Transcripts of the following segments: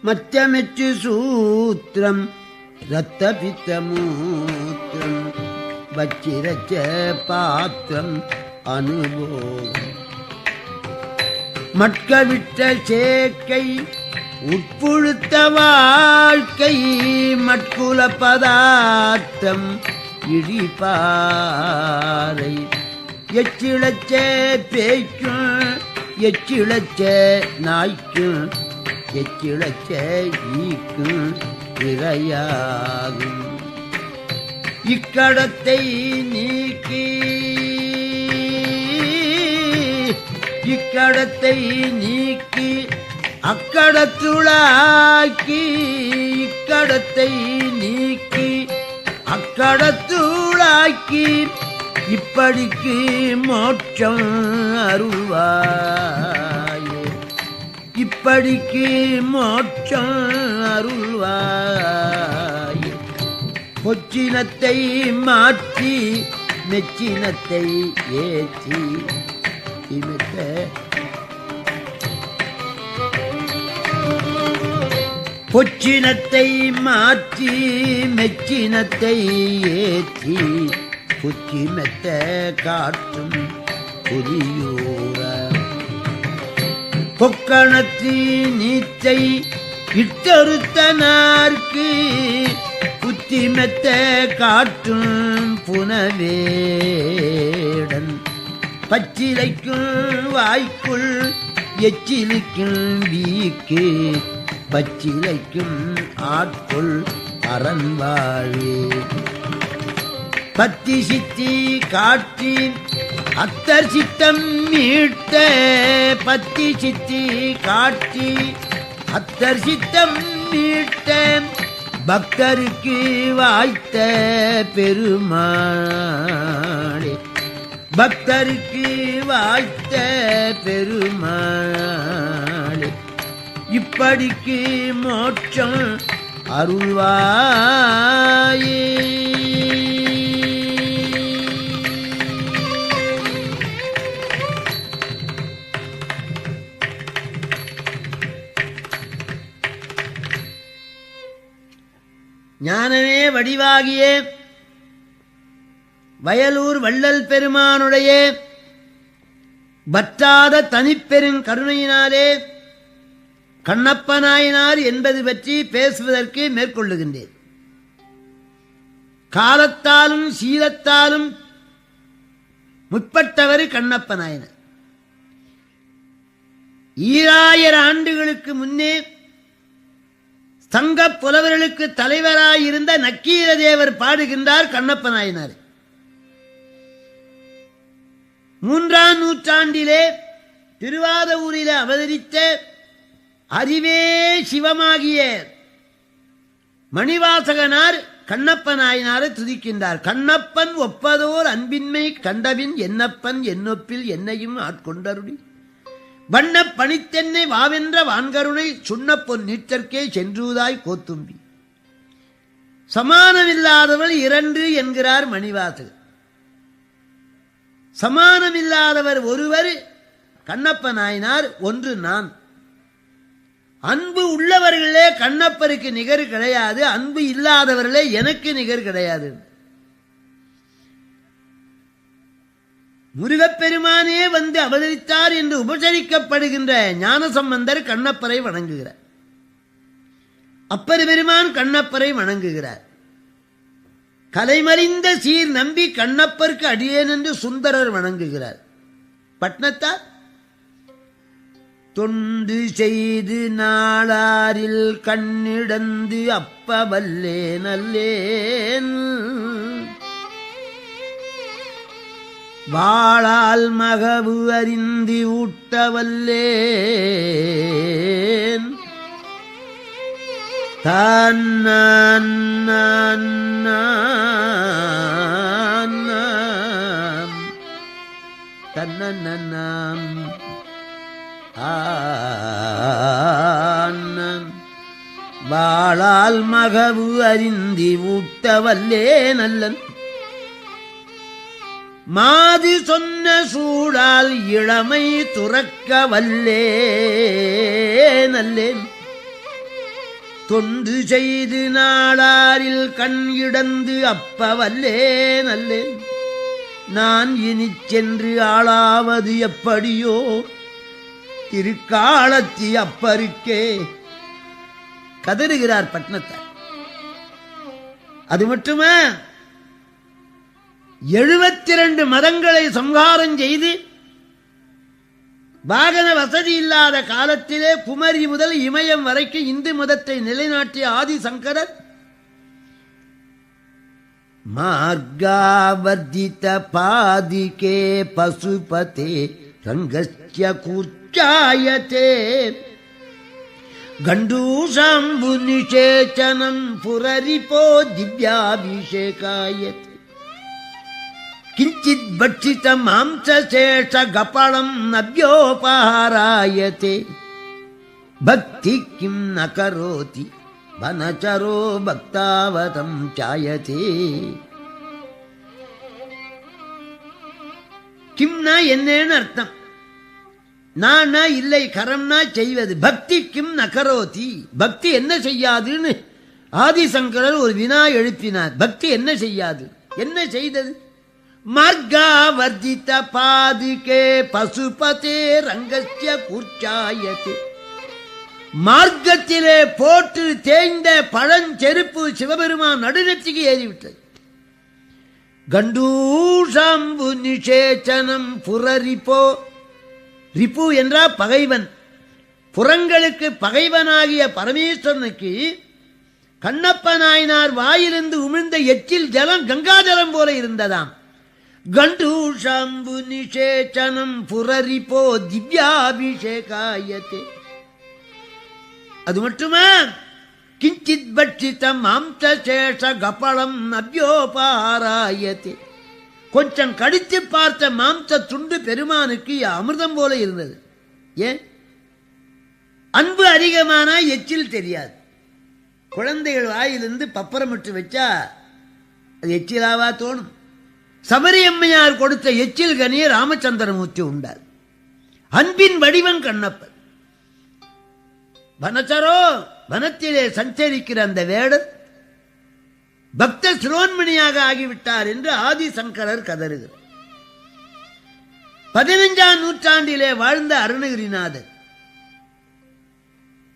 மச்சமெச்சு சூத்திரம் ரத்தபித்தமூத்திரம் வச்சிரச்ச பாத்திரம் அனுபோகம் மட்கவிட்ட சேக்கை உட்புழுத்த வாழ்க்கை மட்குல பதார்த்தம் இழிபாறை எச்சிழச்ச பேய்க்கும் எச்சிழச்ச நாய்க்கும் எச்சிழச்ச ஈக்கும் இரையாகும் இக்கடத்தை நீக்கி இக்கடத்தை நீக்கி அக்கடத்துளாக்கி இக்கடத்தை நீக்கி அக்கடத்துளாக்கி இப்படிக்கு மோட்சம் அருள்வாயே இப்படிக்கு மோட்சம் அருள்வாயே பொச்சினத்தை மாற்றி மெச்சினத்தை ஏற்றி இமித்த பொச்சினத்தை மாற்றி மெச்சினத்தை ஏற்றி புச்சி மெத்த காட்டும் புதியூர பொக்கணத்தி நீச்சை இட்டொருத்தனார்க்கு புத்தி மெத்த காட்டும் புனவேடன் பச்சிலைக்கும் வாய்க்குள் எச்சிலிக்கும் வீக்கு பச்சிலைக்கும் ஆட்குள் அறன்வாழே பத்தி சித்தி காட்டி அத்தர் சித்தம் மீட்ட பத்தி சித்தி காட்டி அத்தர் சித்தம் மீட்ட பக்தருக்கு வாய்த்த பெருமாளே பக்தருக்கு வாய்த்த பெருமாளே இப்படிக்கு மோட்சம் அருள்வாயே ஞானமே வடிவாகிய வயலூர் வள்ளல் பெருமானுடைய வற்றாத தனிப்பெரும் கருணையினாலே கண்ணப்ப நாயனார் என்பது பற்றி பேசுவதற்கு மேற்கொள்ளுகின்றேன். காலத்தாலும் சீலத்தாலும் முற்பட்டவர் கண்ணப்ப நாயனார். 2000 ஆண்டுகளுக்கு முன்னே சங்க புலவர்களுக்கு தலைவராயிருந்த நக்கீரதேவர் பாடுகின்றார் கண்ணப்ப நாயனார். 3ஆம் நூற்றாண்டிலே திருவாதவூரிலே அவதரித்த அறிவே சிவமாகிய மணிவாசகனார் கண்ணப்ப நாயனாரை துதிக்கின்றார். கண்ணப்பன் ஒப்பதோர் அன்பின்மை கண்டபின் என்னப்பன் என்னொப்பில் என்னையும் ஆட்கொண்டருளி வண்ண பணித்தென்னை வாவென்ற வான்கருணை சுண்ண பொன் நீற்றற்கே சென்றுதாய் கோத்தும்பி சமானமில்லாதவள் 2 என்கிறார் மணிவாசகர். சமானமில்லாதவர் ஒருவர் கண்ணப்ப நாயனார், ஒன்று நான். அன்பு உள்ளவர்களே கண்ணப்பருக்கு நிகர் கிடையாது, அன்பு இல்லாதவர்களே எனக்கு நிகர் கிடையாது. முருகப்பெருமானே வந்து அவதரித்தார் என்று உபசரிக்கப்படுகின்ற ஞானசம்பந்தர் கண்ணப்பரை வணங்குகிறார். அப்பர் பெருமான் கண்ணப்பரை வணங்குகிறார். கலைமறிந்த சீர் நம்பி கண்ணப்பருக்கு அடியேன் என்று சுந்தரர் வணங்குகிறார். பட்னத்தார் தொண்டு செய்து நாளாரில் கண்ணிடந்து அப்பவல்லே நல்லேன் வாழால் மகவு அறிந்து ஊட்டவல்லேன் தான் தன்னன்னாம் வாழால் மகவு அறிந்து ஊட்டவல்லே நல்லன் மாது சொன்ன சூழால் இளமை துறக்க வல்லே நல்லேன் தொண்டு செய்து நாளாரில் கண் இடந்து அப்ப வல்லேன் அல்லேன் நான் இனி சென்று ஆளாவது எப்படியோ திருக்காலத்தி அப்பருக்கே கதறுகிறார் பட்னத்தார். அது மட்டுமா 72 மதங்களை சம்ஹாரம் செய்து வாகன வசதி இல்லாத காலத்திலே குமரி முதல் இமயம் வரைக்கும் இந்து மதத்தை நிலைநாட்டிய ஆதிசங்கரர் மார்காவர்தித பாதிகே பசுபதே ரங்கஸ்ய கூர்ச்சாயதே கண்டூஷாம்பு நிஷேச்சனம் புரரிபோ திவ்யாபிஷேகாயதே கிஞ்சித் பட்சித மாம்சசேஷ கபளம் நவ்யோபஹாராயதே பக்தி கிம் ந கரோதி வனச்சரோ பக்தாவதம் சாயதே. கிம்னா என்னன்னு அர்த்தம். நானா இல்லை, கரம்னா செய்வது. பக்தி கிம் நகரோதி, பக்தி என்ன செய்யாதுன்னு ஆதிசங்கரர் ஒரு வினா எழுப்பினார். பக்தி என்ன செய்யாது, என்ன செய்தது? மார்காவர்தித பாதுகே பசுபதே ரங்கஸ்ய கூர்ச்சாயதே. மார்க்கத்திலே போட்டு தேய்ந்த பழஞ்செருப்பு சிவபெருமான் நடுநெற்றிக்கு ஏறிவிட்டது. கண்டூஷாம்பு நிஷேச்சனம் புரரிபோ, ரிப்பு என்றா பகைவன், புறங்களுக்கு பகைவனாகிய பரமேஸ்வரனுக்கு கண்ணப்ப நாயனார் வாயிலிருந்து உமிழ்ந்த எச்சில் ஜலம் கங்காஜலம் போல இருந்ததாம். கண்டூஷாம்பு நிஷேச்சனம் புரரிபோ திவ்யாபிஷேகாயதே. அது மட்டுமா, கிஞ்சித் பட்சிதம் மாம்சசேஷ கபளம் நவ்யோபஹாராயதே. கொஞ்சம் கடித்து பார்த்த மாம்ச துண்டு பெருமானுக்கு அமிர்தம் போல இருந்தது. ஏன்? அன்பு அதிகமானா எச்சில் தெரியாது. குழந்தைகள் வாயிலிருந்து பப்பரமிட்டு வச்சா அது எச்சிலாவா தோணும்? சபரியம்மையார் கொடுத்த எச்சில் கனிய ராமச்சந்திரமூர்த்தி உண்டார். அன்பின் வடிவம் கண்ணப்பன். வனச்சரோ, வனத்திலே சஞ்சரிக்கிற அந்த வேடர் பக்த சிரோன்மணியாக ஆகிவிட்டார் என்று ஆதிசங்கரர் கதறுகிறார். 15ஆம் நூற்றாண்டிலே வாழ்ந்த அருணகிரிநாதர்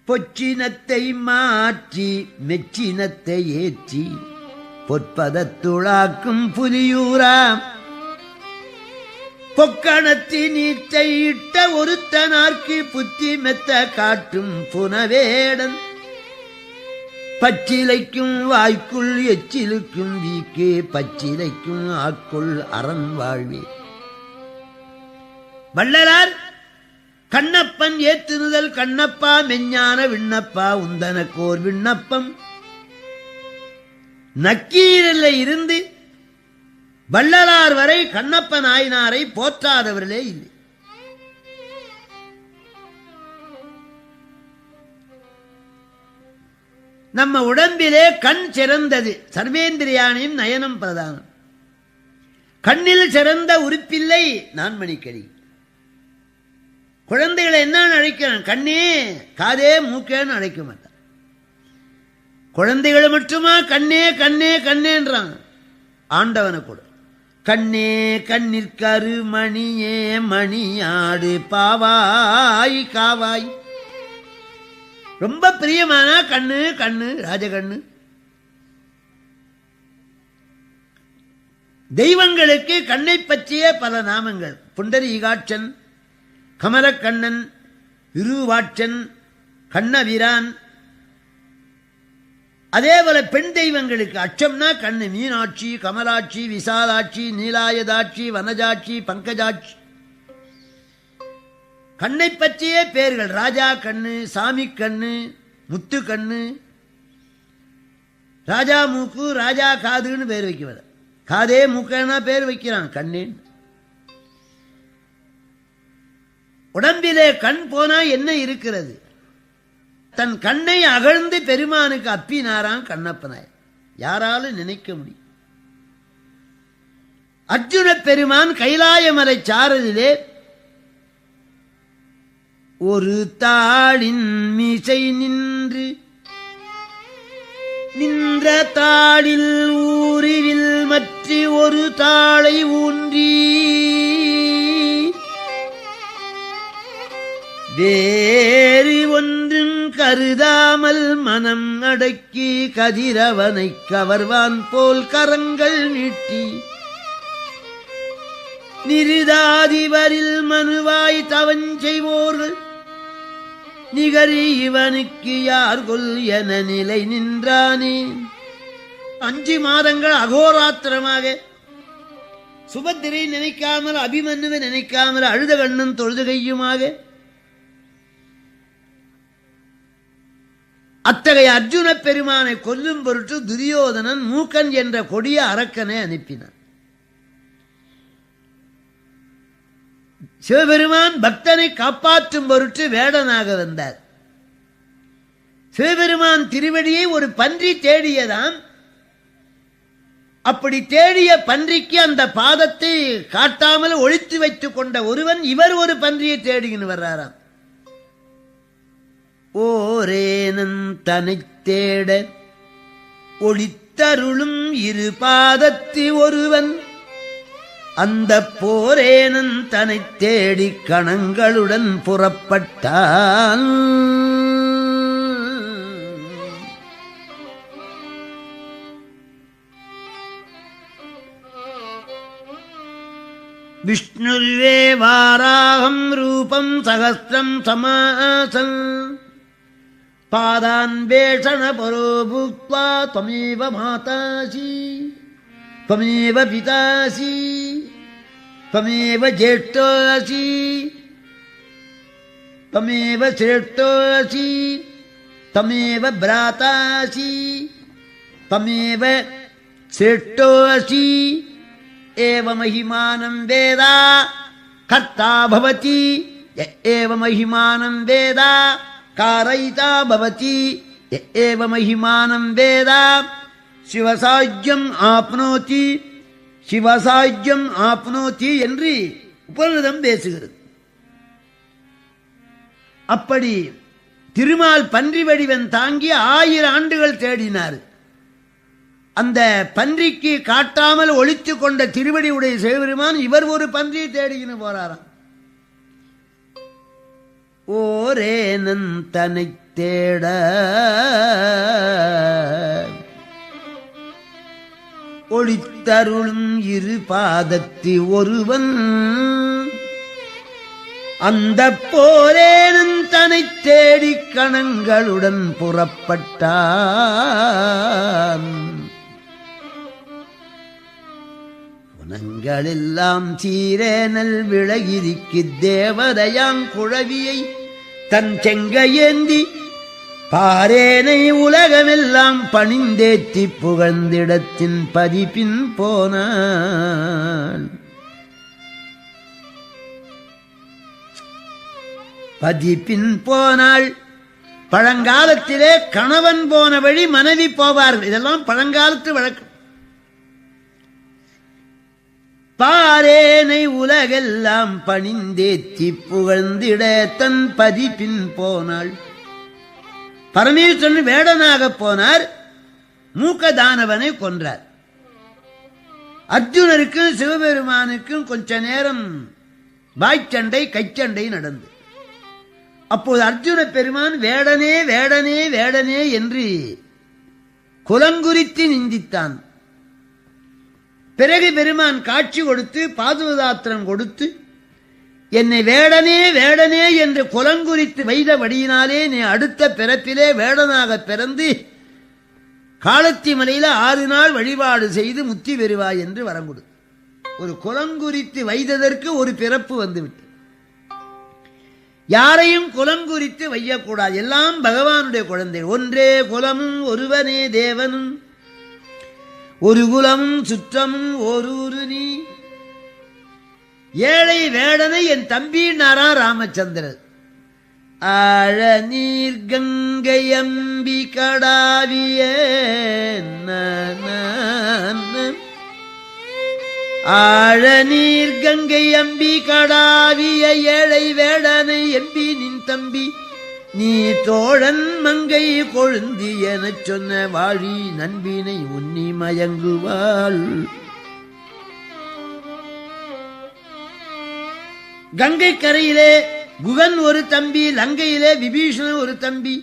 பொச்சினத்தை மாற்றி மெச்சினத்தை ஏற்றி பொற்பதத்துளாக்கும் புலியூராம் பொக்கணத்தி நீச்சை இட்ட ஒருத்தனார்க்கு புத்தி மெத்த காட்டும் புனவேடன் பச்சிலைக்கும் வாய்க்குள் எச்சிலுக்கும் வீக்கே பச்சிலைக்கும் ஆக்குள் அரண் வாழ்வே. வள்ளலார் கண்ணப்பன் ஏத்துனுதல் கண்ணப்பா மெஞ்ஞான விண்ணப்பா உந்தனக்கோர் விண்ணப்பம். நக்கீரில் இருந்து வள்ளலார் வரை கண்ணப்ப நாயனாரை போற்றாதவர்களே இல்லை. நம்ம உடம்பிலே கண் சிறந்தது, சர்வேந்திரியானையும் நயனம் பிரதானம். கண்ணில் சிறந்த உறுப்பில்லை நான்மணிக்கடி. குழந்தைகளை என்ன அழைக்கிறான்? கண்ணே காதே மூக்கேன்னு அழைக்க மாட்டான். குழந்தைகளை மட்டுமா கண்ணே கண்ணே கண்ணேன்றான். ஆண்டவனை கூட கண்ணே கண்ணிற்கரு மணியே மணியாடு பாவாய் காவாய். ரொம்ப பிரியமான கண்ணு கண்ணு ராஜகண்ணு. தெய்வங்களுக்கு கண்ணை பற்றிய பல நாமங்கள். புண்டரீகாட்சன், கமலக்கண்ணன், விருவாட்சன், கண்ணவீரான். அதேபோல பெண் தெய்வங்களுக்கு அச்சம்னா கண்ணு. மீனாட்சி, கமலாட்சி, விசாலாட்சி, நீலாயதாட்சி, வனஜாட்சி, பங்கஜாட்சி. கண்ணை பற்றிய பேர்கள். ராஜா கண்ணு, சாமி கண்ணு, முத்து கண்ணு, ராஜா மூக்கு, ராஜா காதுன்னு பேர் வைக்கிறார். காதே மூக்கனா பேர் வைக்கிறான் கண்ணேன். உடம்பிலே கண் போனா என்ன இருக்கிறது? தன் கண்ணை அகழ்ந்து பெருமானுக்கு அப்பினாரான் கண்ணப்பனாய். யாராலும் நினைக்க முடியும்? அர்ஜுன பெருமான் கைலாயமலை சாரலிலே ஒரு தாளின் மீசை நின்று நின்ற தாளில் ஊரில் மற்ற ஒரு தாளை ஊன்றி வேறு ஒன்றும் கருதாமல் மனம் அடக்கி கதிரவனை கவர்வான் போல் கரங்கள் நீட்டி நிருதாதிபரில் மனுவாய் தவஞ்செய்வோர்கள் நிகரி இவனுக்கு யார் கொல் என நிலை நின்றானே. 5 மாதங்கள் அகோராத்திரமாக சுபத்திரை நினைக்காமல் அபிமன்யுவை நினைக்காமல் அழுத கண்ணன் தொழுது கையுமாக அத்தகைய அர்ஜுன பெருமானை கொல்லும் பொருட்டு துரியோதனன் மூக்கன் என்ற கொடிய அரக்கனை அனுப்பினான். சிவபெருமான் பக்தனை காப்பாற்றும் பொருட்டு வேடனாக வந்தார். சிவபெருமான் திருவடியை ஒரு பன்றி தேடியதாம். அப்படி தேடிய பன்றிக்கு அந்த பாதத்தை காட்டாமல் ஒழித்து வைத்துக் கொண்ட ஒருவன் இவர் ஒரு பன்றியை தேடின்னு வர்றாராம். ஓரேனன் தனை தேட ஒளித்தருளும் இரு பாதத்து ஒருவன் அந்த போரேனன் தனை தேடி கணங்களுடன் புறப்பட்டான். விஷ்ணுர்வே வாராகம் ரூபம் சகஸ்ரம் சமாசன் பாதான் வேஷண பரோ பூக்வா त्वमेव மாதாசி त्वमेव பிதாசி त्वमेव ज्येष्ठोऽसि त्वमेव श्रेष्ठोऽसि त्वमेव भ्रातासि त्वमेव श्रेष्ठोऽसि एव महिमानं वेद कर्ता भवति एव महिमानं वेद कारयिता भवति एव महिमानं वेद शिवसाज्यम् आप्नोति சிவசாஜ்யம் ஆப்னோதி என்று உபநிடதம் பேசுகிறது. அப்படி திருமால் பன்றி வடிவன் தாங்கி 1000 ஆண்டுகள் தேடினார். அந்த பன்றிக்கு காட்டாமல் ஒளித்து கொண்ட திருவடி உடைய சிவபெருமான் இவர் ஒரு பன்றியை தேடின்னு போறாராம். ஓரேனன் தனை தேட ஒளித்தருளும் இரு பாதத்தி ஒருவன் அந்த போரேனன் தனை தேடி கணங்களுடன் புறப்பட்டான். குணங்களெல்லாம் சீரேனல் விளகிரிக்கு தேவதையாங் குழவியை தன் செங்கையேந்தி பாரேனை உலகமெல்லாம் பணிந்தேத்தி புகழ்ந்திடத்தின் பதிப்பின் போனான். பதிப்பின் போனாள். பழங்காலத்திலே கணவன் போன வழி மனைவி போவார்கள். இதெல்லாம் பழங்காலத்து வழக்கு. பாரேனை உலகெல்லாம் பணிந்தேத்தி புகழ்ந்திட தன் பதிப்பின் போனாள். பரமேஸ்வரன் வேடனாக போனார். மூக்கதானவனை கொன்றார். அர்ஜுனருக்கும் சிவபெருமானுக்கும் கொஞ்ச நேரம் வாய்ச்சண்டை கைச்சண்டை நடந்து, அப்போது அர்ஜுன பெருமான் வேடனே வேடனே வேடனே என்று குலங்குறித்து நிந்தித்தான். பிறகு பெருமான் காட்சி கொடுத்து பாதுகாத்திரம் கொடுத்து, என்னை வேடனே வேடனே என்று குலங்குறித்து வைத்தபடியினாலே நீ அடுத்த பிறப்பிலே வேடனாக பிறந்து காலத்தி மலையில 6 நாள் வழிபாடு செய்து முத்தி பெறுவாய் என்று வரங்குடு. ஒரு குலங்குறித்து வைத்ததற்கு ஒரு பிறப்பு வந்துவிட்டு, யாரையும் குலங்குறித்து வையக்கூடாது. எல்லாம் பகவானுடைய குழந்தை. ஒன்றே குலமும் ஒருவனே தேவனும் ஒரு குலமும் சுற்றமும் ஓரூரு நீ. ஏழை வேடனை என் தம்பி நாரா ராமச்சந்திரர். ஆழ நீர் கங்கை அம்பி கடாவிய ஆழ நீர் கங்கை அம்பி கடாவிய ஏழை வேடனை எம்பி நின் தம்பி நீ தோழன் மங்கை கொழுந்தி எனச் சொன்ன வாழி நண்பினை உன்னி மயங்குவாள். கங்கை கரையிலே குகன் ஒரு தம்பி, லங்கையிலே விபீஷணன் ஒரு தம்பி.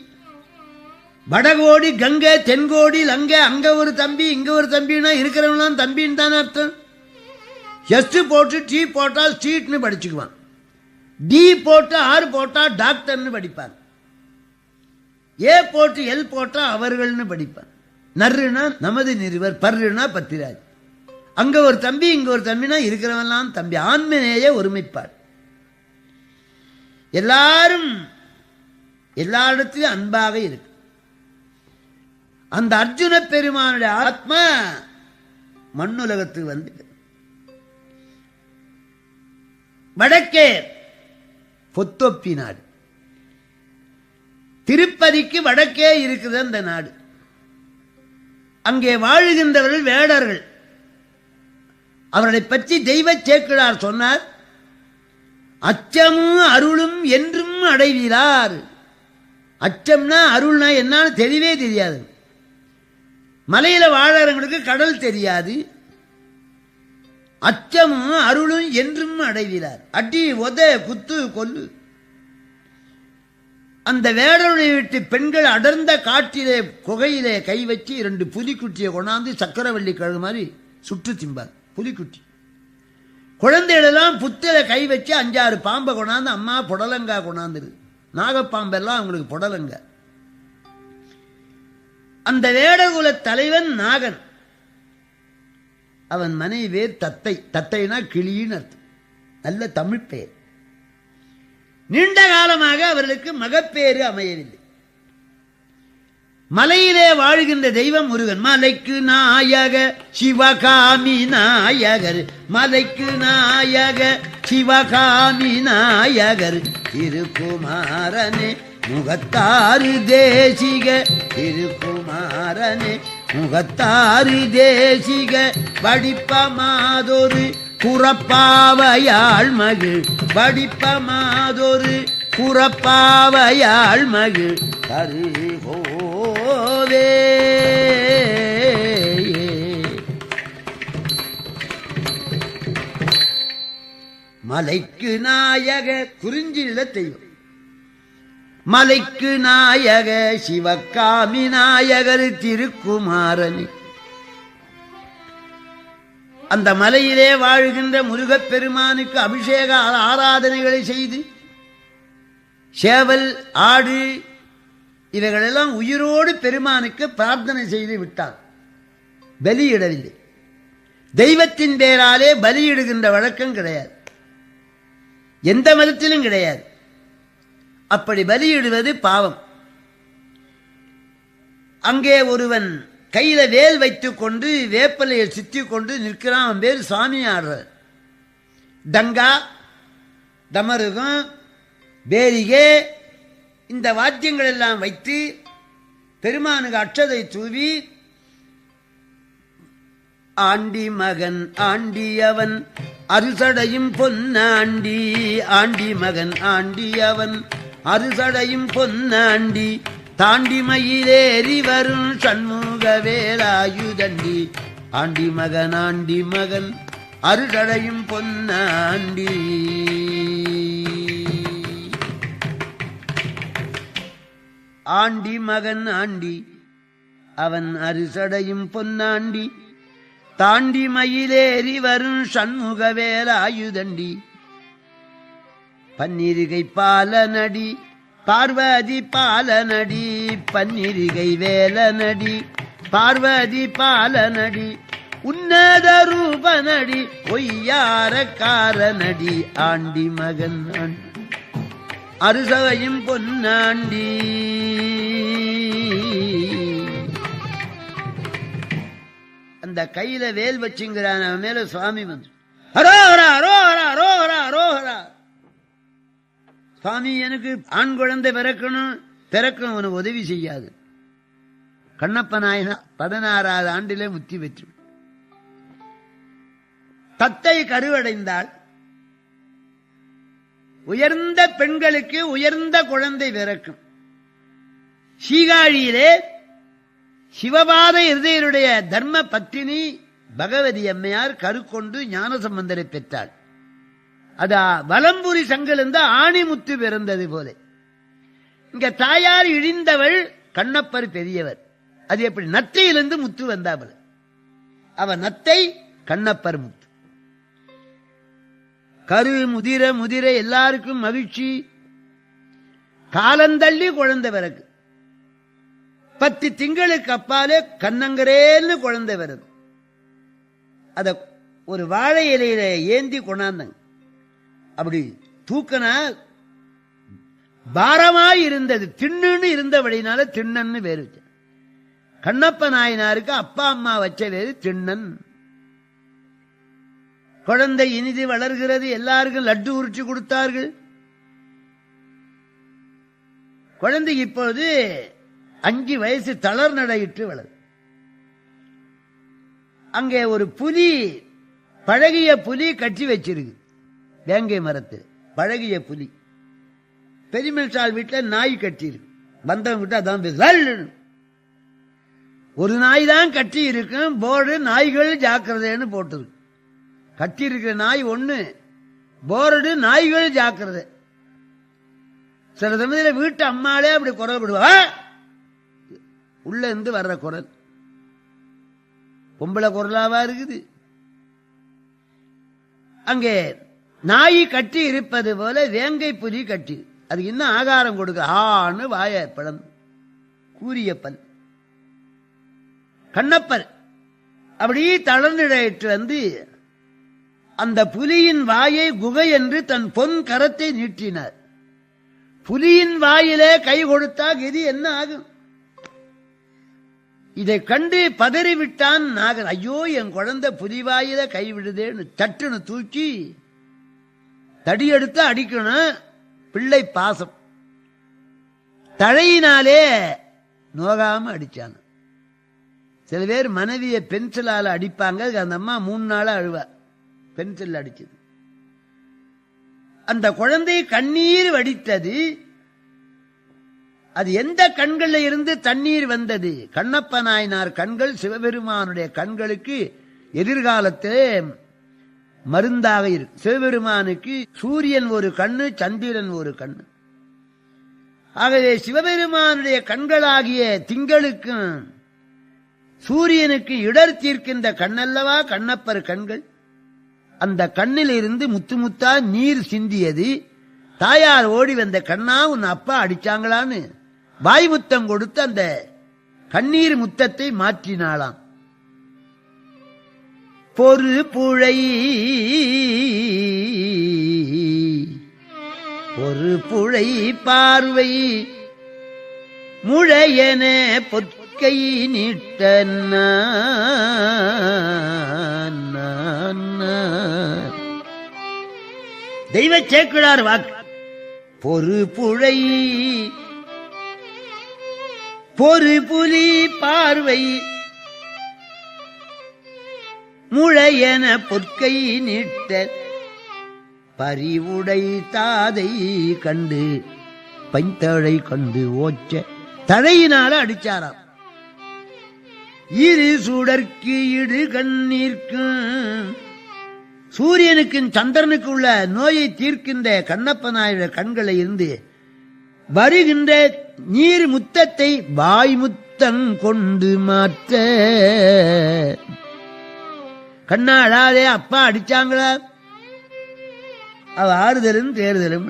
வடகோடி கங்கை, தென்கோடி லங்கை, அங்க ஒரு தம்பி இங்க ஒரு தம்பினா இருக்கிறவங்களாம் தம்பின்னு தானே அர்த்தம். எஸ் போட்டு டி போட்டால் ஸ்ட்ரீட்னு படிச்சுக்குவான், டி போட்டு ஆர் போட்டா டாக்டர்னு படிப்பான், ஏ போட்டு எல் போட்டா அவர்கள்னு படிப்பான். நர்ருனா நமது நிறுவர், பர்ருனா பத்திராஜ். அங்க ஒரு தம்பி இங்க ஒரு தம்பினா இருக்கிறவெல்லாம் தம்பி. ஆன்மநேய ஒருமைப்பாடு. எல்லாரும் எல்லா இடத்திலும் அன்பாக இருக்கு. அந்த அர்ஜுன பெருமானுடைய ஆத்மா மண்ணுலகத்துக்கு வந்து வடக்கே பொத்தொப்பி நாடு, திருப்பதிக்கு வடக்கே இருக்குது அந்த நாடு. அங்கே வாழுகின்றவர்கள் வேடர்கள். அவர்களை பற்றி தெய்வ சேக்கிழார் சொன்னார், அச்சமும் அருளும் என்றும் அடைவீரார். அச்சம்னா அருள்னா என்னன்னு தெரியவே தெரியாது. மலையில வாழறவங்களுக்கு கடல் தெரியாது. அச்சமும் அருளும் என்றும் அடைவீரார். அடி உத குத்து கொல்லு. அந்த வேடருடைய வீட்டு பெண்கள் அடர்ந்த காட்டிலே குகையிலே கை வச்சு 2 புலிக்குட்டியை கொண்டாந்து சக்கரவள்ளி கழுகு மாதிரி சுட்டு திம்பார். புலிக்குட்டி குழந்தைகளெல்லாம் புத்தில கை வச்சு 5-6 பாம்பை கொண்டாந்து அம்மா புடலங்கா கொண்டாந்துரு. நாகப்பாம்பெல்லாம் அவங்களுக்கு புடலங்க. அந்த வேடகுல தலைவன் நாகன். அவன் மனைவி பேர் தத்தை. தத்தைனா கிளின்னு அர்த்தம். நல்ல தமிழ் பெயர். நீண்ட காலமாக அவர்களுக்கு மகப்பேறு அமையவில்லை. மலையிலே வாழ்கின்ற தெய்வம் முருகன். மலைக்கு நாயக சிவகாமி நாயகர், மலைக்கு நாயக சிவகாமி நாயகர், திருக்குமாரனே முகத்தாறு தேசிக, திருக்குமாரனே முகத்தாறு தேசிக, வடிப்பமாதொரு குறப்பாவையாள் மகிழ், வடிப்பமாதொரு குறப்பாவையாள் மகிழ் தருகோவே. மலைக்கு நாயக குறிஞ்சில தெய்வம். மலைக்கு நாயக சிவகாமி நாயகர் திருக்குமாரனி. அந்த மலையிலே வாழ்கின்ற முருகப் பெருமானுக்கு அபிஷேக ஆராதனைகளை செய்து சேவல் ஆடு இவைகளெல்லாம் உயிரோடு பெருமானுக்கு பிரார்த்தனை செய்து விட்டார். பலியிடவில்லை. தெய்வத்தின் பேராலே பலியிடுகின்ற வழக்கம் கிடையாது, எந்த மதத்திலும் கிடையாது. அப்படி பலியிடுவது பாவம். அங்கே ஒருவன் கையில வேல் வைத்துக் கொண்டு வேப்பலையை சுற்றி கொண்டு நிற்கிறான். அவன் பேர் சுவாமி ஆடுறார். டங்கா, டமருகம், பேரிகே இந்த வாத்தியங்கள் எல்லாம் வைத்து பெருமானுக்கு அட்சதை தூவி, ஆண்டி மகன் ஆண்டியவன் அறுசடையும் பொன்னாண்டி, ஆண்டி மகன் ஆண்டியவன் அறுசடையும் பொன்னாண்டி, தாண்டி மயிலேறி வரும் சண்முக வேலாயுதண்டி, ஆண்டி மகன் அறுசடையும் பொன்னாண்டி. ஆண்டி மகன் ஆண்டி அவன் அறுசடையும் பொன்னாண்டி, தாண்டி மயிலேறி வரும் சண்முக வேலாயுதண்டி, பன்னிருகை பாலனடி பார்வதி பாலனடி, பன்னிருகை வேலனடி பார்வதி பாலனடி, உன்னத ரூபனடி ஒய்யார காரனடி, ஆண்டி மகன் அறுசவையும் பொன்னாண்டி. அந்த கையில வேல் வச்சுங்கிறான். அவன் மேல சுவாமி வந்து அரோஹரா அரோஹரா அரோஹரா அரோஹரா. சுவாமி எனக்கு ஆண் குழந்தை பிறக்கணும் உனக்கு உதவி செய்யாது. கண்ணப்ப நாயனா 16வது ஆண்டிலே முத்தி பெற்று தத்தை கருவடைந்தாள். உயர்ந்த பெண்களுக்கு உயர்ந்த குழந்தை பிறக்கும். சீகாழியிலே சிவபாத இருதயருடைய தர்ம பத்தினி பகவதி அம்மையார் கருக்கொண்டு ஞானசம்பந்தரை பெற்றாள். அது வலம்புரி சங்கல் இருந்த ஆணிமுத்து பிறந்தது போல. இங்க தாயார் இழிந்தவள், கண்ணப்பர் பெரியவர். அது எப்படி? நத்தையிலிருந்து முத்து வந்தாள். அவ நத்தை, கண்ணப்பர் முத்து. கரு முதிர முதிர எல்லாருக்கும் மகிழ்ச்சி. காலந்தள்ளி குழந்தை பிறகு 10 திங்களுக்கு அப்பாலே கண்ணங்கரேன்னு குழந்தை வருது. அத ஒரு வாழை இலையில ஏந்தி கொண்டாந்தாங்க. அப்படி தூக்கனா பாரமாய் இருந்தது. திண்ணுன்னு இருந்தபடினால திண்ணன்னு வேறு. கண்ணப்ப நாயனாருக்கு அப்பா அம்மா வச்ச வேறு திண்ணன். குழந்தை இனிது வளர்கிறது. எல்லாருக்கும் லட்டு உரிச்சு கொடுத்தார்கள். குழந்தைக்கு இப்பொழுது 5 வயசு, தளர் நடையிட்டு வளர். அங்கே ஒரு புலி, பழகிய புலி கட்டி வச்சிருக்கு வேங்கை மரத்தில். பழகிய புலி. பெரியமனுஷால் வீட்டில் நாய் கட்டி இருக்கு. பந்தவங்க கிட்ட அதான் ஒரு நாய் தான் கட்டி இருக்கும். போர்டு நாய்கள் ஜாக்கிரதைன்னு போட்டுருக்கு. கட்டி இருக்கிற நாய் ஒண்ணு, போர்டு நாய்கள் ஜாக்கிரதை. சில சமயத்தில் வீட்டு அம்மாளே அப்படி குரல் விடுவா. உள்ள இருந்து வர்ற குரல் பொம்பளை குரலாவா இருக்குது. அங்கே நாய் கட்டி இருப்பது போல வேங்கை புலி கட்டி. அது இன்னும் ஆகாரம் கொடுக்க ஆன்னு வாய பழம் கூறிய பல். கண்ணப்பர் அப்படி தளர்ந்திட்டு வந்து அந்த புலியின் வாயை குகை என்று தன் பொன் கரத்தை நீட்டினார். புலியின் வாயிலே கை கொடுத்தா கதி என்ன ஆகும்? இதை கண்டு பதறிவிட்டான் நாகன். ஐயோ, என் குழந்தை புலி வாயில கை விடுதேன்னு சட்டுன்னு தூக்கி தடியெடுத்து அடிக்கணும். பிள்ளை பாசம் தழையினாலே நோகாம அடிச்சான். சில பேர் மனைவியை பென்சிலால அடிப்பாங்க. அந்த அம்மா 3 நாளா அழுவா. பென்சில் அடிச்சது. அந்த குழந்தை கண்ணீர் வடித்தது. அது எந்த கண்கள்ல இருந்து தண்ணீர் வந்தது? கண்ணப்ப நாயனார் கண்கள் சிவபெருமானுடைய கண்களுக்கு எதிர்காலத்திலே மருந்தாக இருக்கு. சிவபெருமானுக்கு சூரியன் ஒரு கண்ணு, சந்திரன் ஒரு கண்ணு. ஆகவே சிவபெருமானுடைய கண்களாகிய திங்களுக்கும் சூரியனுக்கு இடர் தீர்க்கின்ற கண்ணல்லவா கண்ணப்பர் கண்கள். அந்த கண்ணில் இருந்து முத்து முத்தா நீர் சிந்தியது. தாயார் ஓடி வந்த, கண்ணா உன் அப்பா அடிச்சாங்களான்னு வாய் முத்தம் கொடுத்து அந்த கண்ணீர் முத்தத்தை மாற்றினாளாம். பொறு புழை ஒரு புழை பார்வை முழையன பொற்கை நீட்ட தெய்வ சேக்கிழார் வாக்கு. பொறு புழை பொறு புலி பார்வை முழையன பொற்கை நீட்ட பறிவுடை தாதை கண்டு பைத்தழை கண்டு ஓச்ச தழையினால அடிச்சாராம். இரு சுடற்கு இடு கண்ணீர்க்கும் சூரியனுக்கு சந்திரனுக்கு உள்ள நோயை தீர்க்கின்ற கண்ணப்ப நாயுடைய கண்களை இருந்து வருகின்ற நீர் முத்தத்தை வாய் முத்தம் கொண்டு மாற்ற. கண்ணாடாதே, அப்பா அடிச்சாங்களா? அவ ஆறுதலும் தேர்தலும்.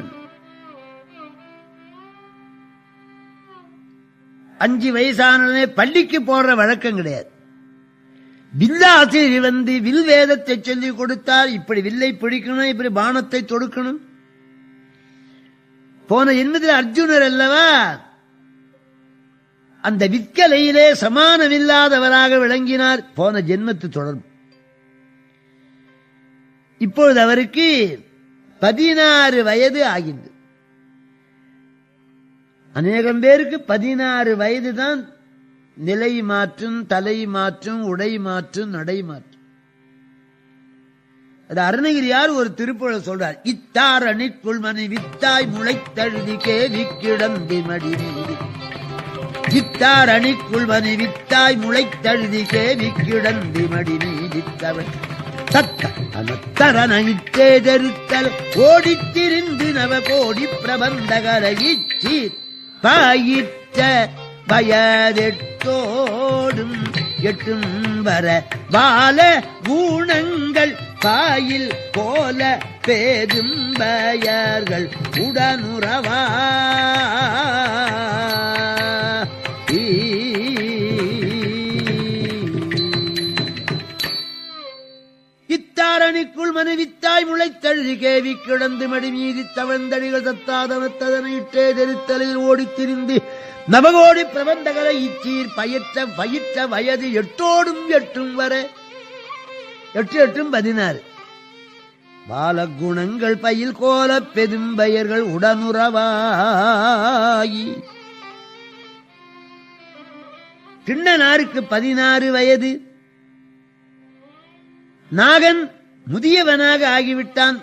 5 வயசானே பள்ளிக்கு போடுற வழக்கம் கிடையாது. வில்லாசிரியர் வந்து வில் வேதத்தை சொல்லிக் கொடுத்தார். இப்படி வில்லை பிடிக்கணும், இப்படி பானத்தை தொடுக்கணும். போன ஜென்மத்தில் அர்ஜுனர் அல்லவா அந்த விற்கலையிலே சமானமில்லாதவராக விளங்கினார். போன ஜென்மத்து தொடர்பு. இப்பொழுது அவருக்கு 16 வயது ஆகின்றது. அநேகம் பேருக்கு 16 வயதுதான் நிலை மாற்றும், தலை மாற்றும், உடை மாற்றும், நடை மாற்றும். அது அருணகிரியார் ஒரு திருப்புகழ் சொல்றார். இத்தார் அணிக்குள் மணி வித்தாய் முளைத்தழுதி கேவி கிடந்தி மடி இத்தார் அணிக்குள் மணி வித்தாய் முளைத்தழுதி கேவிக்கிடந்தி மடி நீதித்தவன் தரணித்தேதருத்தல் ஓடித்திரிந்து நவ கோடி பிரபந்தகரை இச்சீர் பாயிற்ற வயதெட்டோடும் எட்டும் வர வால ஊனங்கள் பாயில் போல பேதும் பயர்கள் உடனுறவா இத்தாரணிக்குள் மனுவித்தாய் முளைத்தழுதி கேவி கிடந்து மடி மீதி தவழ்ந்தடிகள் தத்தாதவத்ததனை இட்டே தெரித்தலில் ஓடித்திரிந்து நவகோடி பிரபந்தகரை இச்சீர் பயிற்ற வயது எட்டோடும் எட்டும் வர 8 8 16 பாலகுணங்கள் பயில் கோல பெரும்பெயர்கள் உடனுறவாயி திண்ணனாருக்கு 16 வயது. நாகன் முதியவனாக ஆகிவிட்டான்.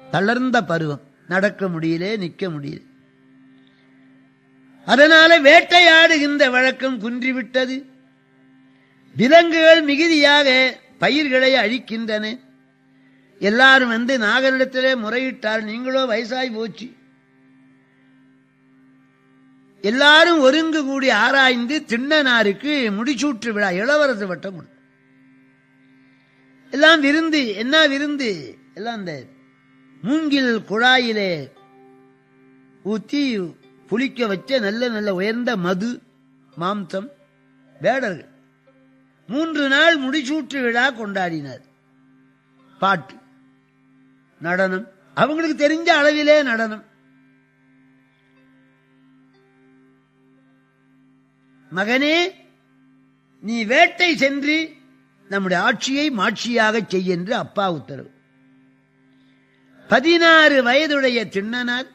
தளர்ந்த பருவம், நடக்க முடியல, நிற்க முடியல. அதனால வேட்டையாடுகின்ற வழக்கம் குன்றிவிட்டது. விலங்குகள் மிகுதியாக பயிர்களை அழிக்கின்றன. எல்லாரும் வந்து நாகனிடத்திலே முறையிட்டார், நீங்களோ வயசாய் போச்சு. எல்லாரும் ஒருங்கு கூடி ஆராய்ந்து திண்ணனாருக்கு முடிசூற்று விழா, இளவரசு வட்டம் கொடுத்து எல்லாம் விருந்து. என்ன விருந்து? எல்லாம் அந்த மூங்கில் குழாயிலே ஊத்தி புளிக்க வச்ச நல்ல நல்ல உயர்ந்த மது, மாம்சம். வேடர்கள் 3 நாள் முடிசூற்று விழா கொண்டாடினார். பாட்டு, நடனம், அவங்களுக்கு தெரிஞ்ச அளவிலே நடனம். மகனே, நீ வேட்டை சென்று நம்முடைய ஆட்சியை மாட்சியாக செய் என்று அப்பா உத்தரவு. 16 வயதுடைய திண்ணனார்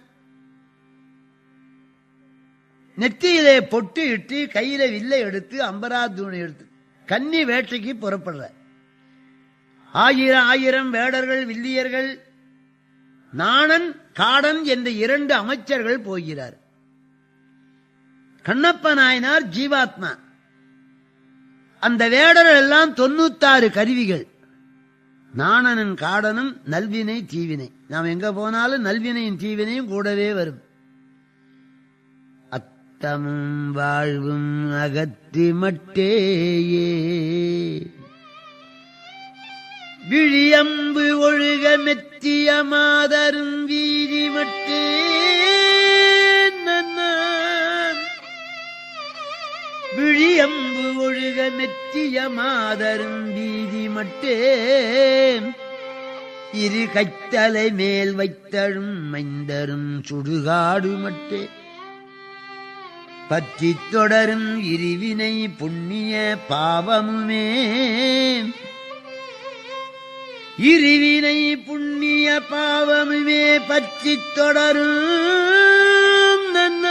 நெத்தியிலே பொட்டு இட்டு கையில வில்லை எடுத்து அம்பராத்தூணை எடுத்து கன்னி வேட்டைக்கு புறப்படுற. 1000 வேடர்கள், வில்லியர்கள், நாணன் காடன் என்ற 2 அமைச்சர்கள் போகிறார். கண்ணப்ப நாயனார் ஜீவாத்மா. அந்த வேடர்கள் எல்லாம் 96 கருவிகள். நாணனும் காடனும் நல்வினை தீவினை. நாம் எங்க போனாலும் நல்வினையும் தீவினையும் கூடவே வரும். அத்தமும் வாழ்வும் அகற்றி மட்டேயே விழியம்பு ஒழுக மெத்திய மாதரும் வீதி மட்டே விழியம்பு ஒழுக மெத்திய மாதரும் வீதி மட்டே இரு கைத்தலை மேல் வைத்தழும் மைந்தரும் சுடுகாடு மட்டே பற்றி தொடரும் இருவினை புண்ணிய பாவமுமே இருவினை புண்ணிய பாவமுமே பற்றி தொடரும் நன்ன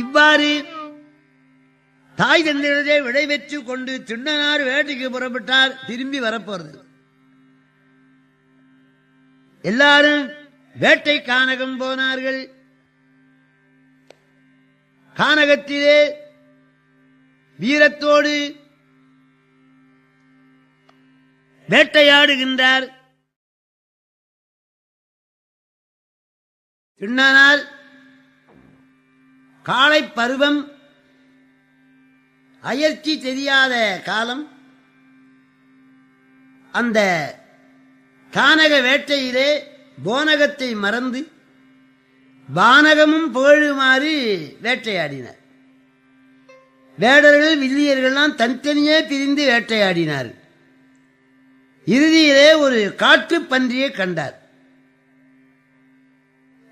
இவ்வாறு தாய் தந்தையரை விடை பெற்று கொண்டு திண்ணனார் வேட்டைக்கு புறப்பட்டார். திரும்பி வரப்போறது. எல்லாரும் வேட்டை கானகம் போனார்கள். கானகத்திலே வீரத்தோடு வேட்டையாடுகின்றார். திண்ணனார் காளை பருவம், அயற்சி தெரியாத காலம். அந்த கானக வேட்டையிலே போனகத்தை மறந்து வானகமும் புகழுமாறு வேட்டையாடினார். வேடர்கள், வில்லியர்கள்லாம் தனித்தனியே பிரிந்து வேட்டையாடினார். இறுதியிலே ஒரு காட்டு பன்றியை கண்டார்.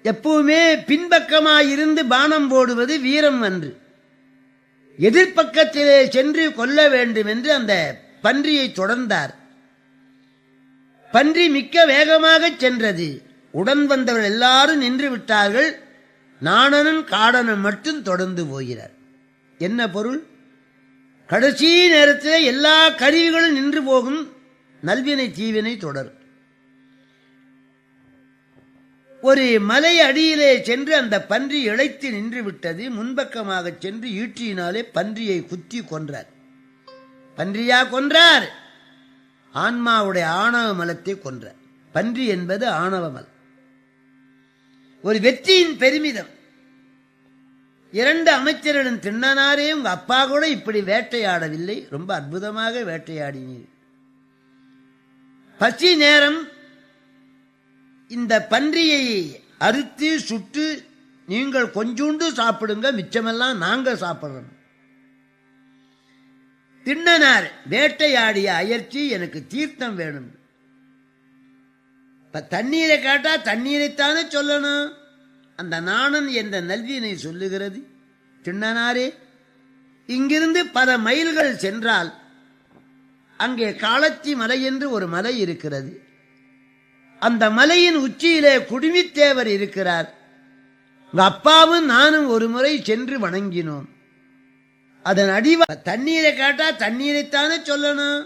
எப்பவுமே பின்பக்கமாயிருந்து பானம் போடுவது வீரம் அன்று. எதிர்பக்கத்திலே சென்று கொல்ல வேண்டும் என்று அந்த பன்றியை தொடர்ந்தார். பன்றி மிக்க வேகமாக சென்றது. உடன் வந்தவர்கள் எல்லாரும் நின்று விட்டார்கள். நாணனும் காடனும் மட்டும் தொடர்ந்து போகிறார். என்ன பொருள்? கடைசி நேரத்தில் எல்லா கருவிகளும் நின்று போகும், நல்வினை தீவினை தொடரும். ஒரு மலை அடியிலே சென்று அந்த பன்றி இழைத்து நின்று விட்டது. முன்பக்கமாக சென்று ஈட்டியினாலே பன்றியை குத்தி கொன்றார். பன்றியா கொன்றார்? ஆன்மாவுடைய ஆணவ மலத்தை கொன்றார். பன்றி என்பது ஆணவ மலம். ஒரு வெற்றியின் பெருமிதம். 2 அமைச்சர்களும் திண்ணனாரே, உங்க அப்பா கூட இப்படி வேட்டையாடவில்லை, ரொம்ப அற்புதமாக வேட்டையாடினீர். பசி நேரம், இந்த பன்றியை அறுத்து சுட்டு நீங்கள் கொஞ்சோண்டு சாப்பிடுங்க, மிச்சமெல்லாம் நாங்க சாப்பிடுறோம். திண்ணனார் வேட்டையாடிய அயற்சி, எனக்கு தீர்த்தம் வேணும். தண்ணீரை கேட்டா தண்ணீரைத்தானே சொல்லணும். அந்த நாணன் என்ற நல்வினை சொல்லுகிறது, திண்ணனாரே, இங்கிருந்து பல மைல்கள் சென்றால் அங்கே காளத்தி மலை என்று ஒரு மலை இருக்கிறது. அந்த மலையின் உச்சியிலே குடுமித்தேவர் இருக்கிறார். உங்க அப்பாவும் நானும் ஒரு முறை சென்று வணங்கினோம். அதன் தண்ணீரை கேட்டா தண்ணீரைத்தானே சொல்லணும்.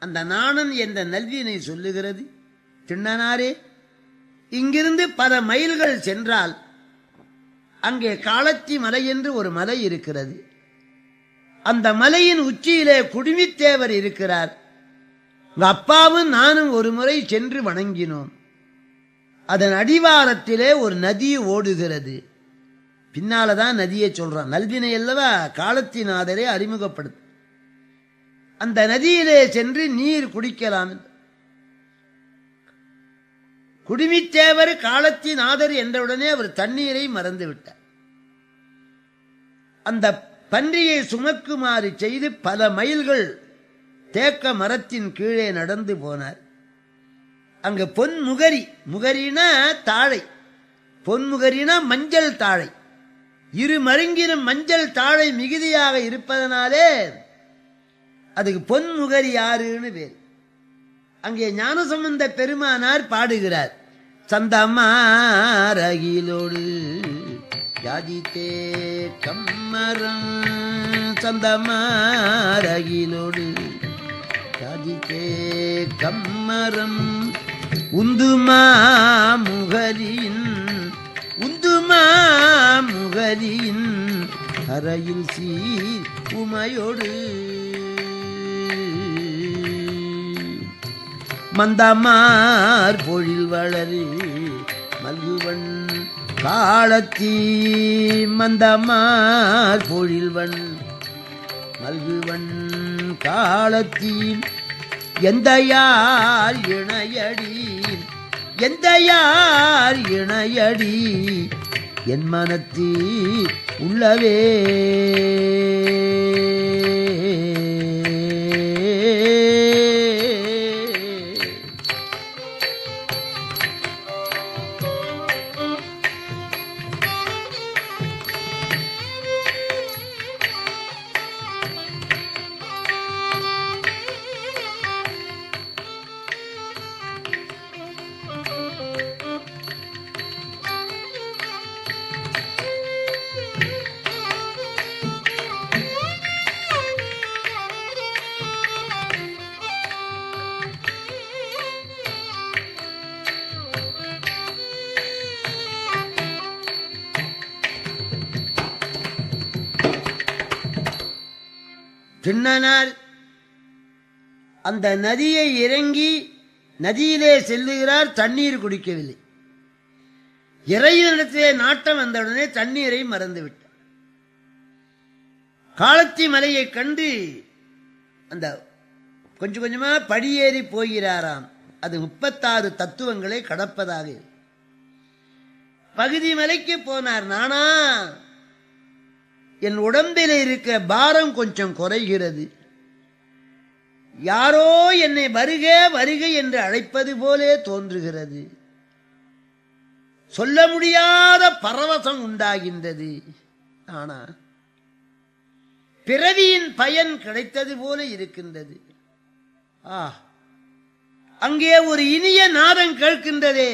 அந்த நாணன் என்ற நல்வினை சொல்லுகிறது, திண்ணனாரே, இங்கிருந்து பல மைல்கள் சென்றால் அங்கே காளத்தி மலை என்று ஒரு மலை இருக்கிறது. அந்த மலையின் உச்சியிலே குடுமித்தேவர் இருக்கிறார். உங்க அப்பாவும் நானும் ஒரு முறை சென்று வணங்கினோம். அதன் அடிவாரத்திலே ஒரு நதி ஓடுகிறது. பின்னாலதான் நதியை சொல்றான். நல்வினை அல்லவா காளத்திநாதரை அறிமுகப்படுத்து. அந்த நதியிலே சென்று நீர் குடிக்கலாம். குடுமித்தேவர் காளத்திநாதர் என்றவுடனே அவர் தண்ணீரை மறந்து விட்டார். அந்த பன்றியை சுமக்குமாறு செய்து பல மைல்கள் தேக்க மரத்தின் கீழே நடந்து போனார். அங்க பொன்முகரி, முகரினா தாழை, பொன்முகரினா மஞ்சள் தாழை, இரு மருங்கிலும் மஞ்சள் தாழை மிகுதியாக இருப்பதனாலே அதுக்கு பொன்முகரி ஆறுன்னு பேர். அங்கே ஞானசம்பந்த பெருமானார் பாடுகிறார், சந்தமாரகிலோடு யாதித்தே கம்மரம், சந்தமாரகிலோடு யாதித்தே கம்மரம், உந்துமா முகரியின், உந்துமா முகரியின் அறையில் சீர் உமையோடு மந்தமார் பொழில் வளரு மல்குவன் காளத்தி, மந்தமார் பொழில்வன் மல்குவன் காளத்தி, எந்த யார் இணையடி, எந்த யார் இணையடி, என் மனத்தி உள்ளவே. திண்ணனார் அந்த நதியை இறங்கி நதியிலே செல்லுகிறார். தண்ணீர் குடிக்கவில்லை. இறைவனிடத்திலே நாட்டம் வந்தவுடனே தண்ணீரை மறந்துவிட்டார். காளத்தி மலையை கண்டு அந்த கொஞ்சம் கொஞ்சமா படியேறி போகிறாராம். அது 36 தத்துவங்களை கடப்பதாக. பகுதி மலைக்கு போனார். நானா, என் உடம்பில் இருக்க பாரம் கொஞ்சம் குறைகிறது. யாரோ என்னை வருக வருக என்று அழைப்பது போலே தோன்றுகிறது. சொல்ல முடியாத பரவசம் உண்டாகின்றது. ஆனா பிறவியின் பயன் கிடைத்தது போல இருக்கின்றது. அங்கே ஒரு இனிய நாதம் கேட்கின்றதே.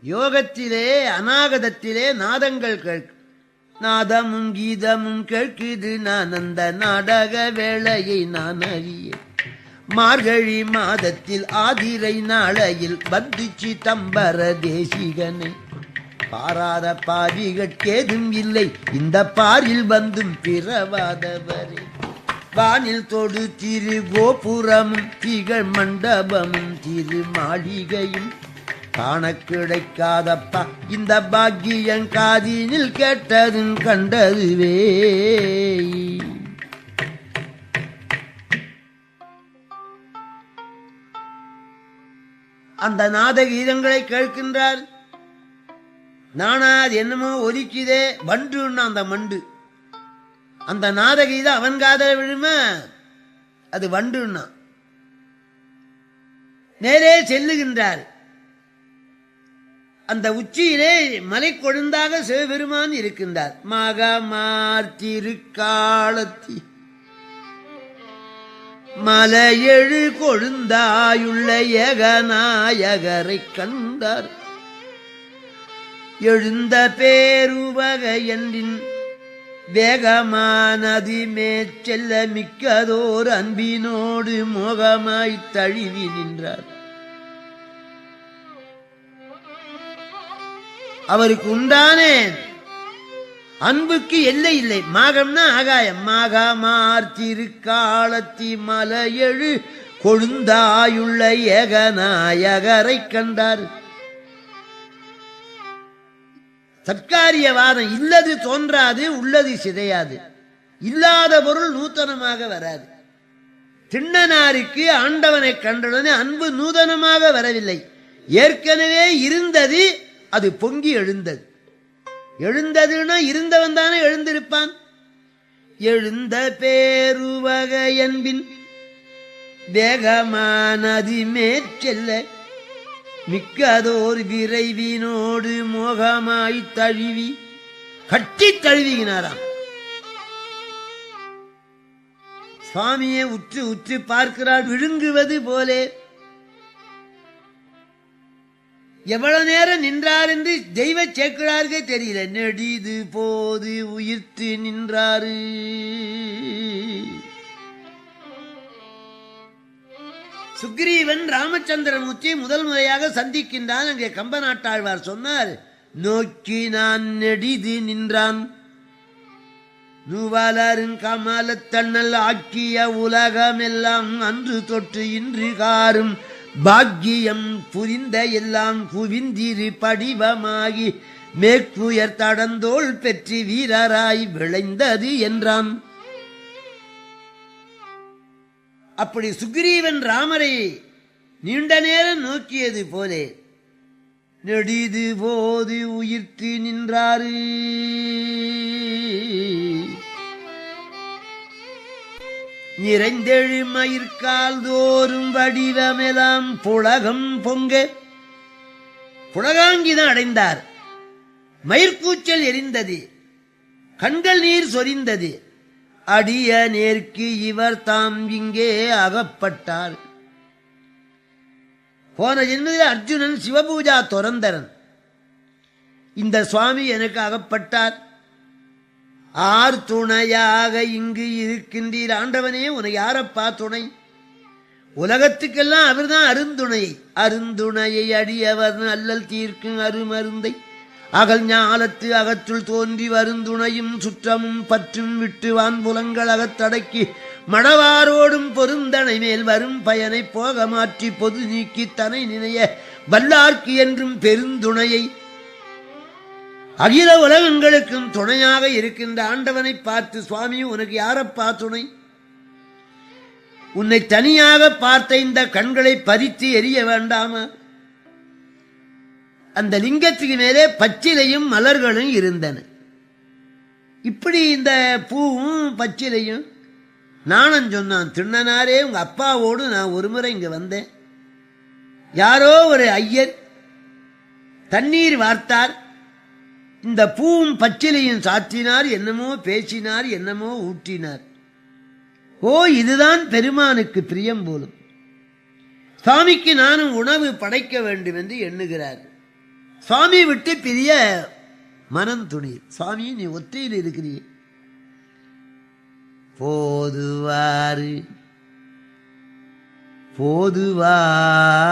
யோகத்திலே அநாகதத்திலே நாதங்கள் கேட்கும். நாதமும் கீதமும் கேட்குது, நான் அந்த நாடக வேளையை நான் அறிய. மார்கழி மாதத்தில் ஆதிரை நாளையில் வந்துச்சு தம்பர தேசிகனை. பாராத பாவிகட்கேதும் இல்லை இந்த பாரில் வந்தும் பிறவாதவரே. வானில் தொடு திரு கோபுரமும் திகழ் மண்டபமும் திரு மாளிகையும் காண கிடைக்காதப்பா இந்த பாக்கியன் காதினில் கேட்டதும் கண்டதுவே. அந்த நாதகீதங்களை கேட்கின்றார். நானா அது என்னமோ ஒலிக்குதே, வண்டுன்னா அந்த மண்டு. அந்த நாதகீதம் அவன் காதல விழுமா, அது வண்டுன்னா. நேரே செல்லுகின்றார். அந்த உச்சியிலே மலை கொழுந்தாக சிவபெருமான் இருக்கின்றார். மகமார்த்திருக்காலத்தி மலையெழு கொழுந்தாயுள்ள ஏகநாயகரை கண்டார். எழுந்த பேருவகையன்றின் வேகமானதி மேற்செல்ல மிக்கதோர் அன்பினோடு மோகமாய் தழுவி நின்றார். அவருக்கு உண்டானே அன்புக்கு எல்லை இல்லை. மாகம்னா ஆகாயம். மாகமார்த்திருக்காலத்தி மலையெழு கொழுந்தாயுள்ள ஏகநாயகரை கண்டார். சத்காரியவாதம் இல்லது தோன்றாது, உள்ளது சிதையாது. இல்லாத பொருள் நூத்தனமாக வராது. திண்ணனாருக்கு ஆண்டவனை கண்டவுடனே அன்பு நூதனமாக வரவில்லை. ஏற்கனவே இருந்தது, அது பொங்கி எழுந்தது. எழுந்ததுன்னா இருந்தவன் தானே எழுந்திருப்பான். எழுந்த பேருவகையன்பின் வேகமானதி மேற்செல்ல மிக்கதோர் விரைவினோடு மோகமாய் தழுவி கட்டி தழுவினாராம். சுவாமியை உற்று உற்று பார்க்கிறார், விழுங்குவது போலே. எவ்வளவு நேரம் நின்றார் என்று தெய்வ சேக்கிழாருக்கே தெரியல. நெடிது போது உயிர்த்து நின்றாரு. சுக்ரீவன் ராமச்சந்திரமூர்த்தி முதல் முறையாக சந்திக்கின்றான். அங்கே கம்பநாட்டாழ்வார் சொன்னார், நோக்கி நான் நெடிது நின்றான். நுவலரும் கமலத்தண்ணல் ஆக்கிய உலகமெல்லாம் அன்று தொட்டு இன்று காரும் பாக்கியம் புரிந்த எல்லாம் குவிந்திரு படிவமாகி மேற்குயர் தடந்தோள் பெற்று வீரராய் விளைந்தது என்றான். அப்படி சுக்ரீவன் ராமரை நீண்ட நேரம் நோக்கியது போலே நெடிது போது உயிர்த்து நின்றாரு. நிறைந்தெழு மயிர்கால் தோறும் வடிவமெல்லாம் புலகம் பொங்க புலகாங்கிதான் அடைந்தார். மயிர்கூச்சல் எரிந்தது, கண்கள் நீர் சொரிந்தது. அடிய நேர்க்கு இவர் தாம் இங்கே அகப்பட்டார். போன ஜென்மத்தில் அர்ஜுனன் சிவபூஜா துறந்தரன். இந்த சுவாமி எனக்கு அகப்பட்டார். ஆர் துணையாக இங்கு இருக்கின்றீர்? ஆண்டவனே, உனக்கு யாரப்பா துணை? உலகத்துக்கெல்லாம் அவர்தான் அருந்துணை. அருந்துணையை அடியவர் அல்லல் தீர்க்கும் அருமருந்தை அகல் ஞாலத்து அகத்துள் தோன்றி வருந்துணையும் சுற்றமும் பற்றும் விட்டு வான்புலங்கள் அகத்தடக்கி மணவாரோடும் பொருந்தனை மேல் வரும் பயனை போக மாற்றி பொது நீக்கி தனை நினைய வல்லார்க்கு என்றும் பெருந்துணையை அகில உலகங்களுக்கும் துணையாக இருக்கின்ற ஆண்டவனை பார்த்து, சுவாமி உனக்கு யாரப்பா துணை? உன்னை தனியாக பார்த்த இந்த கண்களை பறித்து எரிய வேண்டாமா? அந்த லிங்கத்துக்கு மேலே பச்சிலையும் மலர்களும் இருந்தன. இப்படி இந்த பூவும் பச்சிலையும் நானும் சொன்னான், திண்ணனாரே, உங்க அப்பாவோடு நான் ஒரு முறை இங்க வந்தேன். யாரோ ஒரு ஐயர் தண்ணீர் வார்த்தார். இந்த பூவும் பச்சிலையும் சாற்றினார், என்னமோ பேசினார், என்னமோ ஊற்றினார். ஓ, இதுதான் பெருமானுக்கு பிரியம் போலும். சுவாமிக்கு நானும் உணவு படைக்க வேண்டும் என்று எண்ணுகிறார். சுவாமி விட்டு பிரிய மனம் துணிர். சுவாமி நீ ஒற்றையில் இருக்கிறீ, போதுவாறு போதுவாறு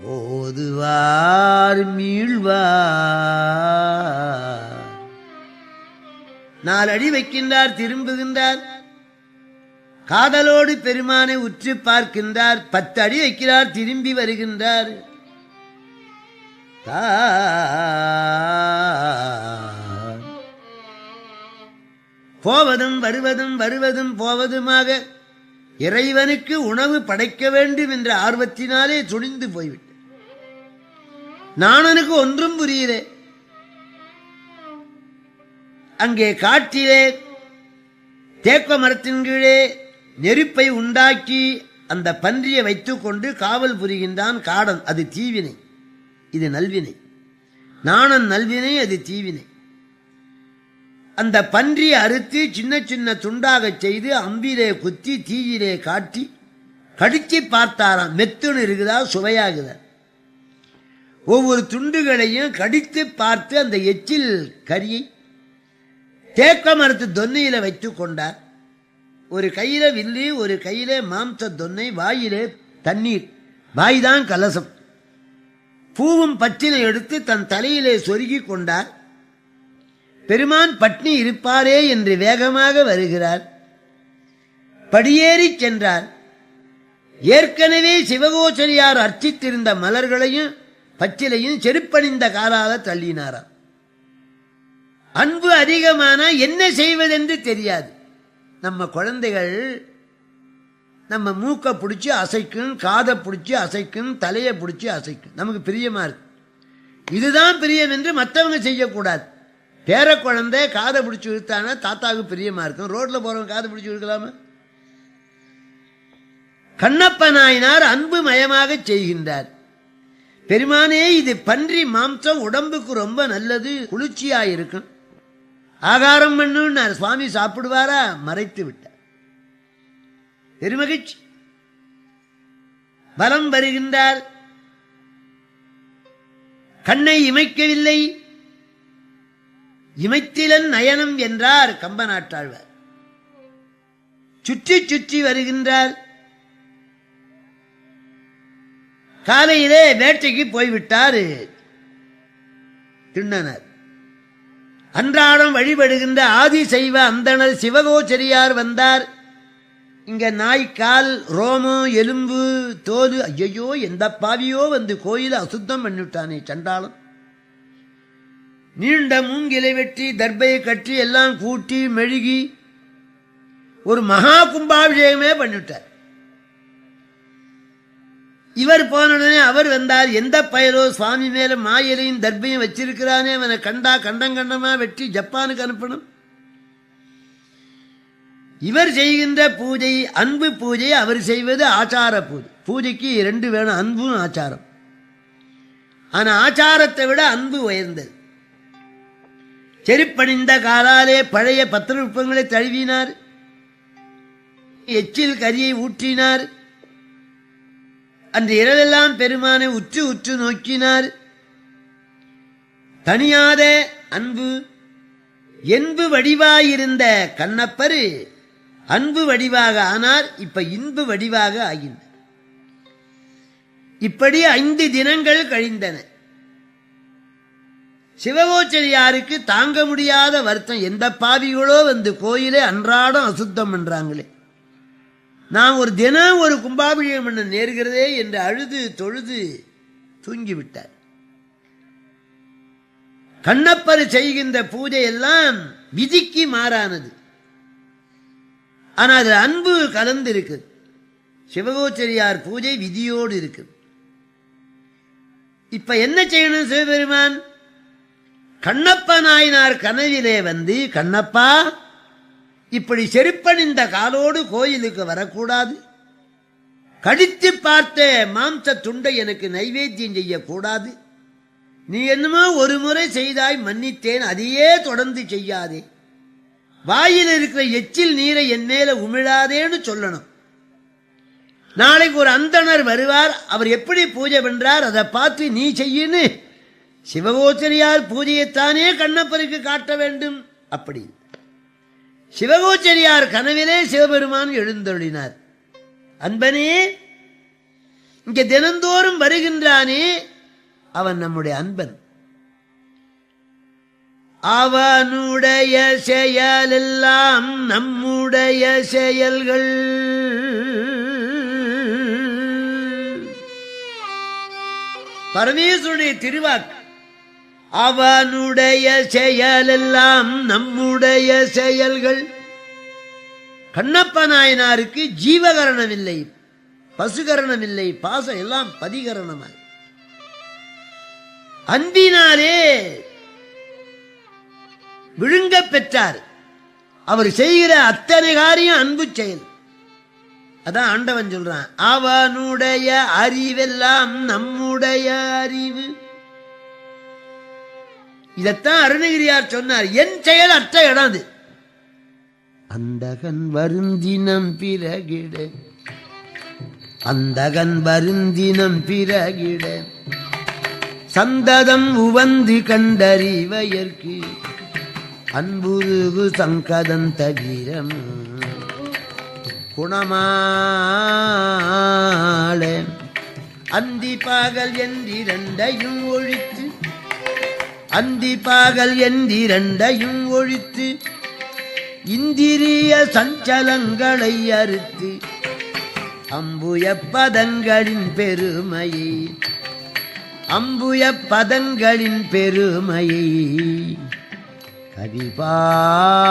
போதுவார் மீழ்வார். 4 அடி வைக்கின்றார், திரும்புகின்றார், காதலோடு பெருமானை உற்று பார்க்கின்றார். 10 அடி வைக்கிறார், திரும்பி வருகின்றார். போவதும் வருவதும் வருவதும் போவதுமாக இறைவனுக்கு உணவு படைக்க வேண்டும் என்ற ஆர்வத்தினாலே துணிந்து போய்விட்டார். நாணனுக்கு ஒன்றும் புரியலே. அங்கே காட்டிலே தேக்க மரத்தின் கீழே நெருப்பை உண்டாக்கி அந்த பன்றியை வைத்துக் கொண்டு காவல் புரிகின்றான் காடன். அது தீவினை, இது நல்வினை. நாணன் நல்வினை, அது தீவினை. அந்த பன்றியை அறுத்து சின்ன சின்ன துண்டாக செய்து அம்பிலே குத்தி தீயிலே காட்டி கடிச்சு பார்த்தாராம். மெத்துன்னு இருக்குதா, சுவையாகுதா? ஒவ்வொரு துண்டுகளையும் கடித்து பார்த்து அந்த எச்சில் கரியை தேக்க மரத்து தொன்னையில வைத்துக் கொண்டார். ஒரு கையில வில்லு, ஒரு கையில மாம்ச தொன்னை, வாயிலே தண்ணீர், வாய்தான் கலசம். பூவும் பச்சினை எடுத்து தன் தலையிலே சொருகி கொண்டார். பெருமான் பட்னி இருப்பாரே என்று வேகமாக வருகிறார். படியேறி சென்றார். ஏற்கனவே சிவகோச்சரியார் அர்ச்சித்திருந்த மலர்களையும் பச்சிலையும் செருப்பணிந்த காலால தள்ளினாராம். அன்பு அதிகமான என்ன செய்வதென்று தெரியாது. நம்ம குழந்தைகள் நம்ம மூக்கை பிடிச்சி அசைக்கும், காதை பிடிச்சி அசைக்கும், தலையை பிடிச்சி அசைக்கும். நமக்கு பிரியமா இருக்கு. இதுதான் பிரியம் என்று மற்றவங்க செய்யக்கூடாது. பேர குழந்தை காதை பிடிச்சி இழுத்தானா தாத்தாவுக்கு பிரியமா இருக்கும். ரோட்ல போறவங்க காதை பிடிச்சி இழுக்கலாமா? கண்ணப்ப நாயனார் அன்பு மயமாக செய்கின்றார். பெருமானே, இது பன்றி மாம்சம் உடம்புக்கு ரொம்ப நல்லது, குளிர்ச்சியா இருக்கும், ஆகாரம் பண்ணு. சுவாமி சாப்பிடுவாரா? மறைத்து விட்டார். பெருமகிழ்ச்சி. பலம் வருகின்றார். கண்ணை இமைக்கவில்லை. இமைத்திலன் நயனம் என்றார் கம்பநாட்டாழ்வார். சுற்றி சுற்றி வருகின்றார். காலையிலே வேட்டைக்கு போய்விட்டார் திண்ணனர். அன்றாடம் வழிபடுகின்ற ஆதிசைவ அந்தணர் சிவகோச்சரியார் வந்தார். இங்க நாய் கால், ரோமம், எலும்பு, தோல், ஐயோ எந்த பாவியோ வந்து கோயில அசுத்தம் பண்ணிவிட்டானே சண்டாளம். நீண்ட மூங்கிலை வெட்டி தர்பையை கட்டி எல்லாம் கூட்டி மெழுகி ஒரு மகா கும்பாபிஷேகமே பண்ணிவிட்டார். இவர் போனவுடனே அவர் வந்தார். எந்த பயலோ சுவாமி மேல மாயிலையும் தர்பையும் வச்சிருக்கிறானே, அவனை கண்டா கண்டமா வெட்டி ஜப்பானுக்கு அனுப்பணும். இவர் செய்கின்ற பூஜை அன்பு பூஜை, அவர் செய்வது ஆச்சார பூஜை. பூஜைக்கு 2 வேணும், அன்பும் ஆச்சாரம். ஆனா ஆச்சாரத்தை விட அன்பு உயர்ந்தது. செருப்பணிந்த காலாலே பழைய பத்திரப்புங்களை தழுவினார். எச்சில் கரியை ஊற்றினார். அன்று இரவெல்லாம் பெருமானை உற்று உற்று நோக்கினார். தனியாத அன்பு. என்பு வடிவாயிருந்த கண்ணப்பர் அன்பு வடிவாக ஆனார். இப்ப இன்பு வடிவாக ஆகின்றார். இப்படி 5 தினங்கள் கழிந்தன. சிவகோச்சரியாருக்கு தாங்க முடியாத வருத்தம். எந்த பாவிகளோ வந்து கோயிலை அன்றாடம் அசுத்தம் பண்றாங்களே, நான் ஒரு தினம் ஒரு கும்பாபிஷேகம் பண்ண நேர்கிறதே என்று அழுது தொழுது தூங்கிவிட்டார். கண்ணப்பர் செய்கின்ற பூஜை எல்லாம் விதிக்கு மாறானது. ஆனால் அது அன்பு கலந்து இருக்குது. சிவகோச்சரியார் பூஜை விதியோடு இருக்குது. இப்ப என்ன செய்யணும் சிவபெருமான்? கண்ணப்ப நாயனார் கனவிலே வந்து, கண்ணப்பா இப்படி செருப்பணிந்த காலோடு கோயிலுக்கு வரக்கூடாது, கடித்து பார்த்த மாம்ச துண்டை எனக்கு நைவேத்தியம் செய்யக்கூடாது, நீ என்னமோ ஒரு முறை செய்தாய் மன்னித்தேன், அதையே தொடர்ந்து செய்யாதே, வாயில் இருக்கிற எச்சில் நீரை என் மேல உமிழாதேன்னு சொல்லணும். நாளைக்கு ஒரு அந்தணர் வருவார், அவர் எப்படி பூஜை பண்றார் அதை பார்த்து நீ செய்யின்னு சிவகோச்சரியார் பூஜையைத்தானே கண்ணப்பருக்கு காட்ட வேண்டும். அப்படி சிவகோச்சரியார் கனவிலே சிவபெருமான் எழுந்தருளினார். அன்பனே, இங்க தினந்தோறும் வருகின்றானே அவன் நம்முடைய அன்பன். அவனுடைய செயலெல்லாம் நம்முடைய செயல்கள். பரமேஸ்வருடைய திருவாக்கு. அவனுடைய செயலெல்லாம் நம்முடைய செயல்கள். கண்ணப்ப நாயனாருக்கு ஜீவகரணம் இல்லை, பசுகரணம் இல்லை, பாசம் எல்லாம் பதிகரணமாய் அன்பினாலே விழுங்க பெற்றார். அவர் செய்கிற அத்தனை காரியம் அன்பு செயல். அதான் ஆண்டவன் சொல்றான், அவனுடைய அறிவெல்லாம் நம்முடைய அறிவு. இதத்தான் அருணகிரியார் சொன்னார், என் செயல் அற்ற இடம் அது. அந்தகன் வருந்தினம் பிறகிட, அந்தகன் வருந்தினம் பிறகிட, சந்ததம் உவந்து கண்டறிவயற்கு அன்புருகு சங்கதன் தவிரம் குணமாள அந்தி பாகல் என்றிரண்டையும் ஒழித்து, அந்தி பாகல் என்றிரண்டையும் ஒழித்து, இந்திரிய சஞ்சலங்களை அறுத்து, அம்புய பதங்களின் பெருமையை, அம்புய பதங்களின் பெருமையை கவிபாடி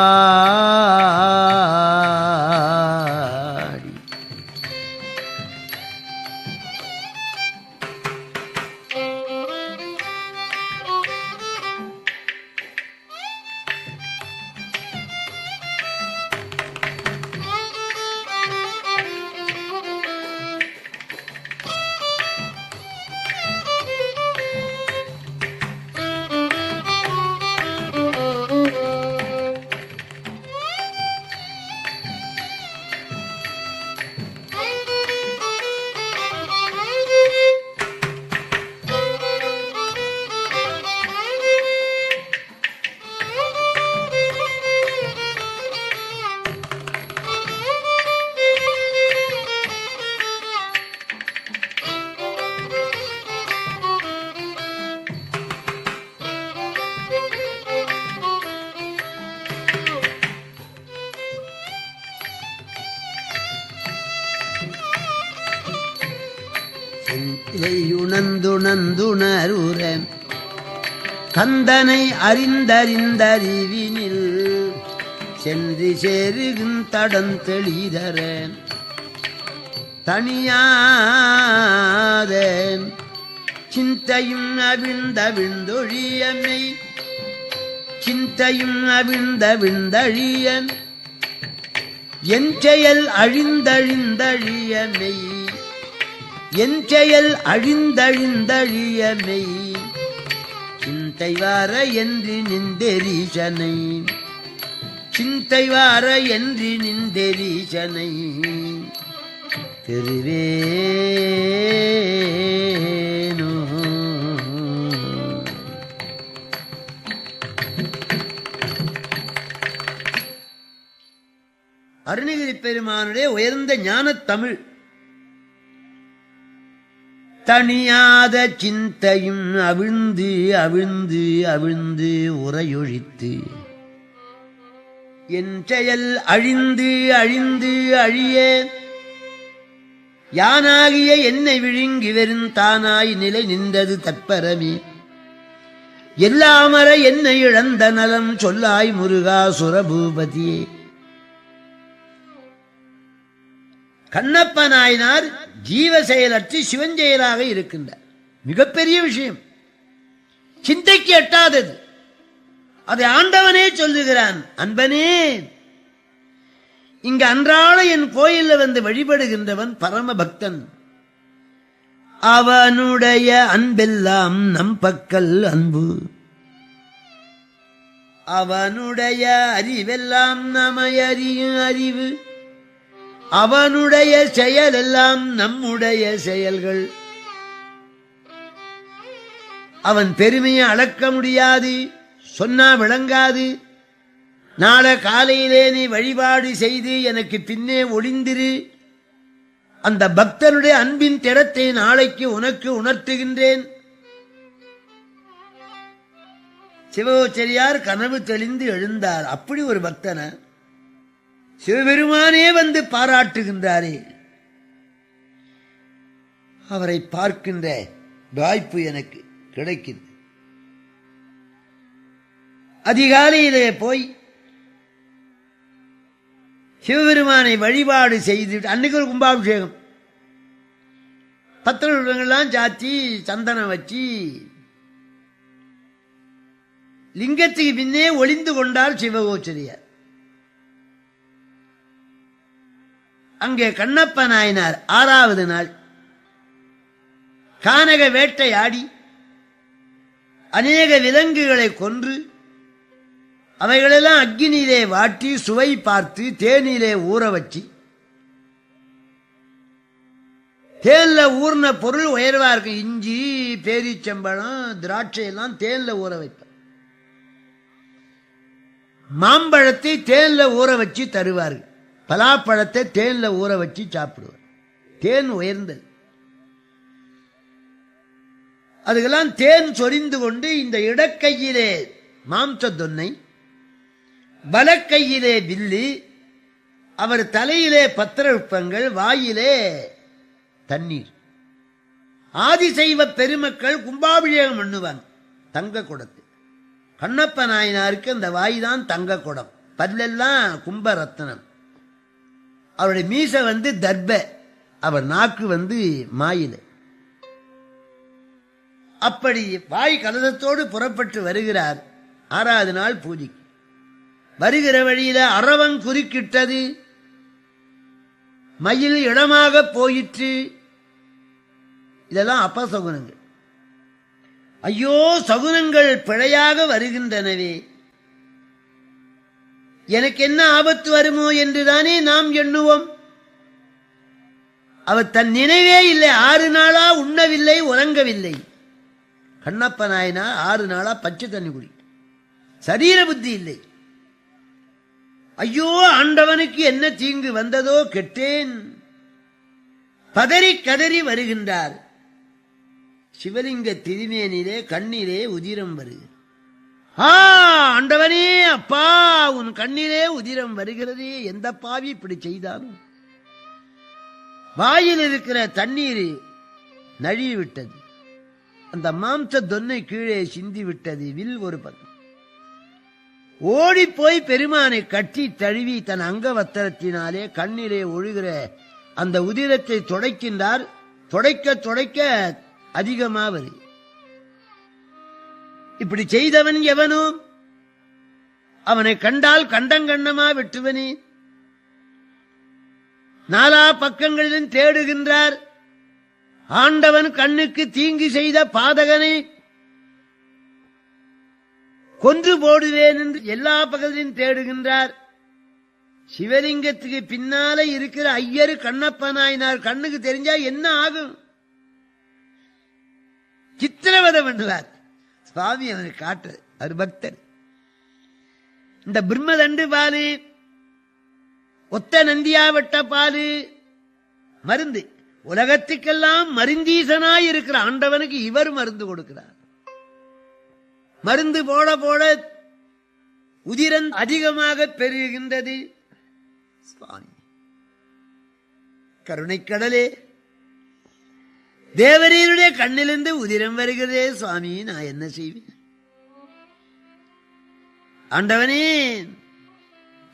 உணர்ந்துணர்ந்துணருற கந்தனை அறிந்தறிந்தறிவினில் சென்று சேருகின் தடம் தெளிதர தனியாத சிந்தையும் அவிழ்ந்தவிழ்ந்தொழியமை, சிந்தையும் அவிழ்ந்தவிழ்ந்தழியன் என் செயல் அழிந்தழிந்தழியமை, என் செயல் அழிந்தழிந்தழியமை சிந்தை வார என்று நின்றெரீசனை, சிந்தை வார என்று நின்றெரீசனை பெறுவேனோ. அருணகிரி பெருமானுடைய உயர்ந்த ஞானத் தமிழ். தனியாத சிந்தையும் அவிழ்ந்து அவிழ்ந்து அவிழ்ந்து உரையொழித்து, என் செயல் அழிந்து அழிந்து அழிய யானாகிய என்னை விழுங்கி வெறும் தானாய் நிலை நின்றது தற்பரமே. எல்லாமற என்னை இழந்த நலம் சொல்லாய் முருகா சுரபூபதியே. கண்ணப்ப நாயனார் ஜீவ செயலற்று சிவஞ்செயலாக இருக்கின்றார். மிகப்பெரிய விஷயம், சிந்தைக்கு எட்டாதது. அதை ஆண்டவனே சொல்லுகிறான், அன்பனே, இங்க அன்றாட என் கோயில்ல வந்து வழிபடுகின்றவன் பரம பக்தன். அவனுடைய அன்பெல்லாம் நம் பக்கல் அன்பு, அவனுடைய அறிவெல்லாம் நமை அறியும் அறிவு, அவனுடைய செயல் எல்லாம் நம்முடைய செயல்கள். அவன் பெருமையை அளக்க முடியாது, சொன்னா விளங்காது. நாளை காலையிலே நீ வழிபாடு செய்து எனக்கு பின்னே ஒளிந்திரு. அந்த பக்தனுடைய அன்பின் திறத்தை நாளைக்கு உனக்கு உணர்த்துகின்றேன். சிவகோச்சரியார் கனவு தெளிந்து எழுந்தார். அப்படி ஒரு பக்தன சிவபெருமானே வந்து பாராட்டுகின்றாரே, அவரை பார்க்கின்ற வாய்ப்பு எனக்கு கிடைக்கிறது. அதிகாலையிலே போய் சிவபெருமானை வழிபாடு செய்து, அன்னைக்கு ஒரு கும்பாபிஷேகம், பத்திரங்கள்லாம் சாத்தி சந்தனம் வச்சு லிங்கத்துக்கு பின்னே ஒளிந்து கொண்டார் சிவகோச்சரியார். அங்கே கண்ணப்ப நாயனார் 6வது நாள் கானக வேட்டையாடி அநேக விலங்குகளை கொன்று அவைகளெல்லாம் அக்கினியிலே வாட்டி சுவை பார்த்து தேனிலே ஊற வச்சு, தேன்ல ஊர்ன பொருள் உயர்வா இருக்கு. இஞ்சி, பேரிச்சம்பழம், திராட்சை எல்லாம் தேன்ல ஊற வைப்பார். மாம்பழத்தை தேன்ல ஊற வச்சு தருவார்கள். பலாப்பழத்தை தேன்ல ஊற வச்சு சாப்பிடுவார். தேன் உயர்ந்தது. அதுக்கெல்லாம் தேன் சொரிந்து கொண்டு இந்த இடக்கையிலே மாம்ச தொன்னை, வலக்கையிலே வில்லு, அவர் தலையிலே பத்திரப்புஷ்பங்கள், வாயிலே தண்ணீர். ஆதிசைவ பெருமக்கள் கும்பாபிஷேகம் பண்ணுவாங்க தங்க குடத்து. கண்ணப்ப நாயனாருக்கு அந்த வாய்தான் தங்க குடம், பல்லெல்லாம் கும்பரத்னம். அவருடைய மீசை தர்ப, அவர் நாக்கு மாயில. அப்படி வாய் கலசத்தோடு புறப்பட்டு வருகிறார். 6வது நாள் பூஜைக்கு வருகிற வழியில அரவன் குறுக்கிட்டது, மயில் இடமாக போயிற்று. இதெல்லாம் அபசகுனங்கள். ஐயோ, சகுனங்கள் பிழையாக வருகின்றனவே, எனக்கு என்ன ஆபத்து வருமோ என்றுதானே நாம் எண்ணுவோம். அவர் தன் நினைவே இல்லை. 6 நாளா உண்ணவில்லை, உறங்கவில்லை. கண்ணப்ப நாயனா 6 நாளா பச்சை தண்ணி குடி, சரீர புத்தி இல்லை. ஐயோ, ஆண்டவனுக்கு என்ன தீங்கு வந்ததோ, கெட்டேன். பதறி கதறி வருகின்றார். சிவலிங்க திருமேனிலே கண்ணிலே உதிரம் வருகிறது. ஆண்டவனே, அப்பா, உன் கண்ணிலே உதிரம் வருகிறது. எந்த பாவி இப்படி செய்தாலும். வாயில் இருக்கிற தண்ணீர் நழுவி விட்டது. அந்த மாம்ச தொன்னை கீழே சிந்தி விட்டது. வில் ஒரு பக்கம். ஓடி போய் பெருமானை கட்டி தழுவி தன் அங்கவத்திரத்தினாலே கண்ணிலே ஒழுகிற அந்த உதிரத்தை துடைக்கின்றார். துடைக்க துடைக்க அதிகமா வருது. இப்படி செய்தவன் எவனோ, அவனை கண்டால் கண்டங்கண்ணமா வெட்டுவனே. 4 பக்கங்களிலும் தேடுகின்றார். ஆண்டவன் கண்ணுக்கு தீங்கு செய்த பாதகனை கொன்று போடுவேன் என்று எல்லா பக்கத்திலும் தேடுகின்றார். சிவலிங்கத்துக்கு பின்னால இருக்கிற ஐயரு கண்ணப்ப நாயனார் கண்ணுக்கு தெரிஞ்சா என்ன ஆகும்? சித்திரவதை பண்ணுவார். சுவாமி அவனை காட்டு. அவர் பக்தர். இந்த பிரம்மதண்டு பாலு, ஒத்த நந்தியாவட்ட பாலு மருந்து. உலகத்துக்கெல்லாம் மருந்தீசனாய் இருக்கிற ஆண்டவனுக்கு இவர் மருந்து கொடுக்கிறார். மருந்து போட போட உதிரன் அதிகமாக பெருகின்றது. சுவாமி கருணைக்கடலே, தேவரீருடைய கண்ணிலிருந்து உதிரம் வருகிறதே சுவாமி, நான் என்ன செய்வேன்? ஆண்டவனே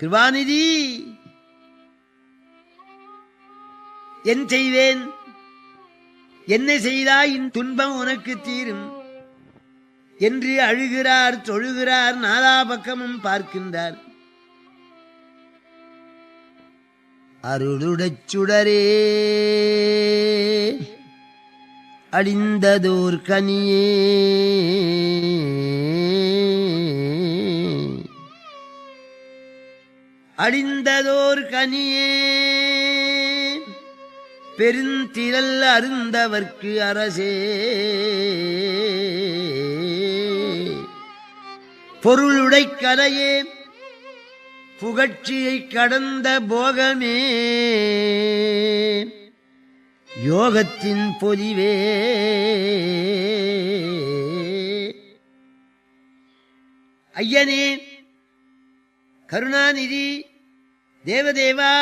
கிருபாநிதி, என் செய்வேன்? என்ன செய்தாய் இன் துன்பம் உனக்கு தீரும் என்று அழுகிறார், தொழுகிறார், 4 பக்கமும் பார்க்கின்றார். அருளுடச் சுடரே, அழிந்ததோர் கனியே, அழிந்ததோர் கனியே, பெருந்திரல் அருந்தவர்க்கு அரசே பொருளுடை கலையே புகழ்ச்சியை கடந்த போகமே யோகத்தின் பொலிவே ஐயனே கருணாநிதி தேவதேவா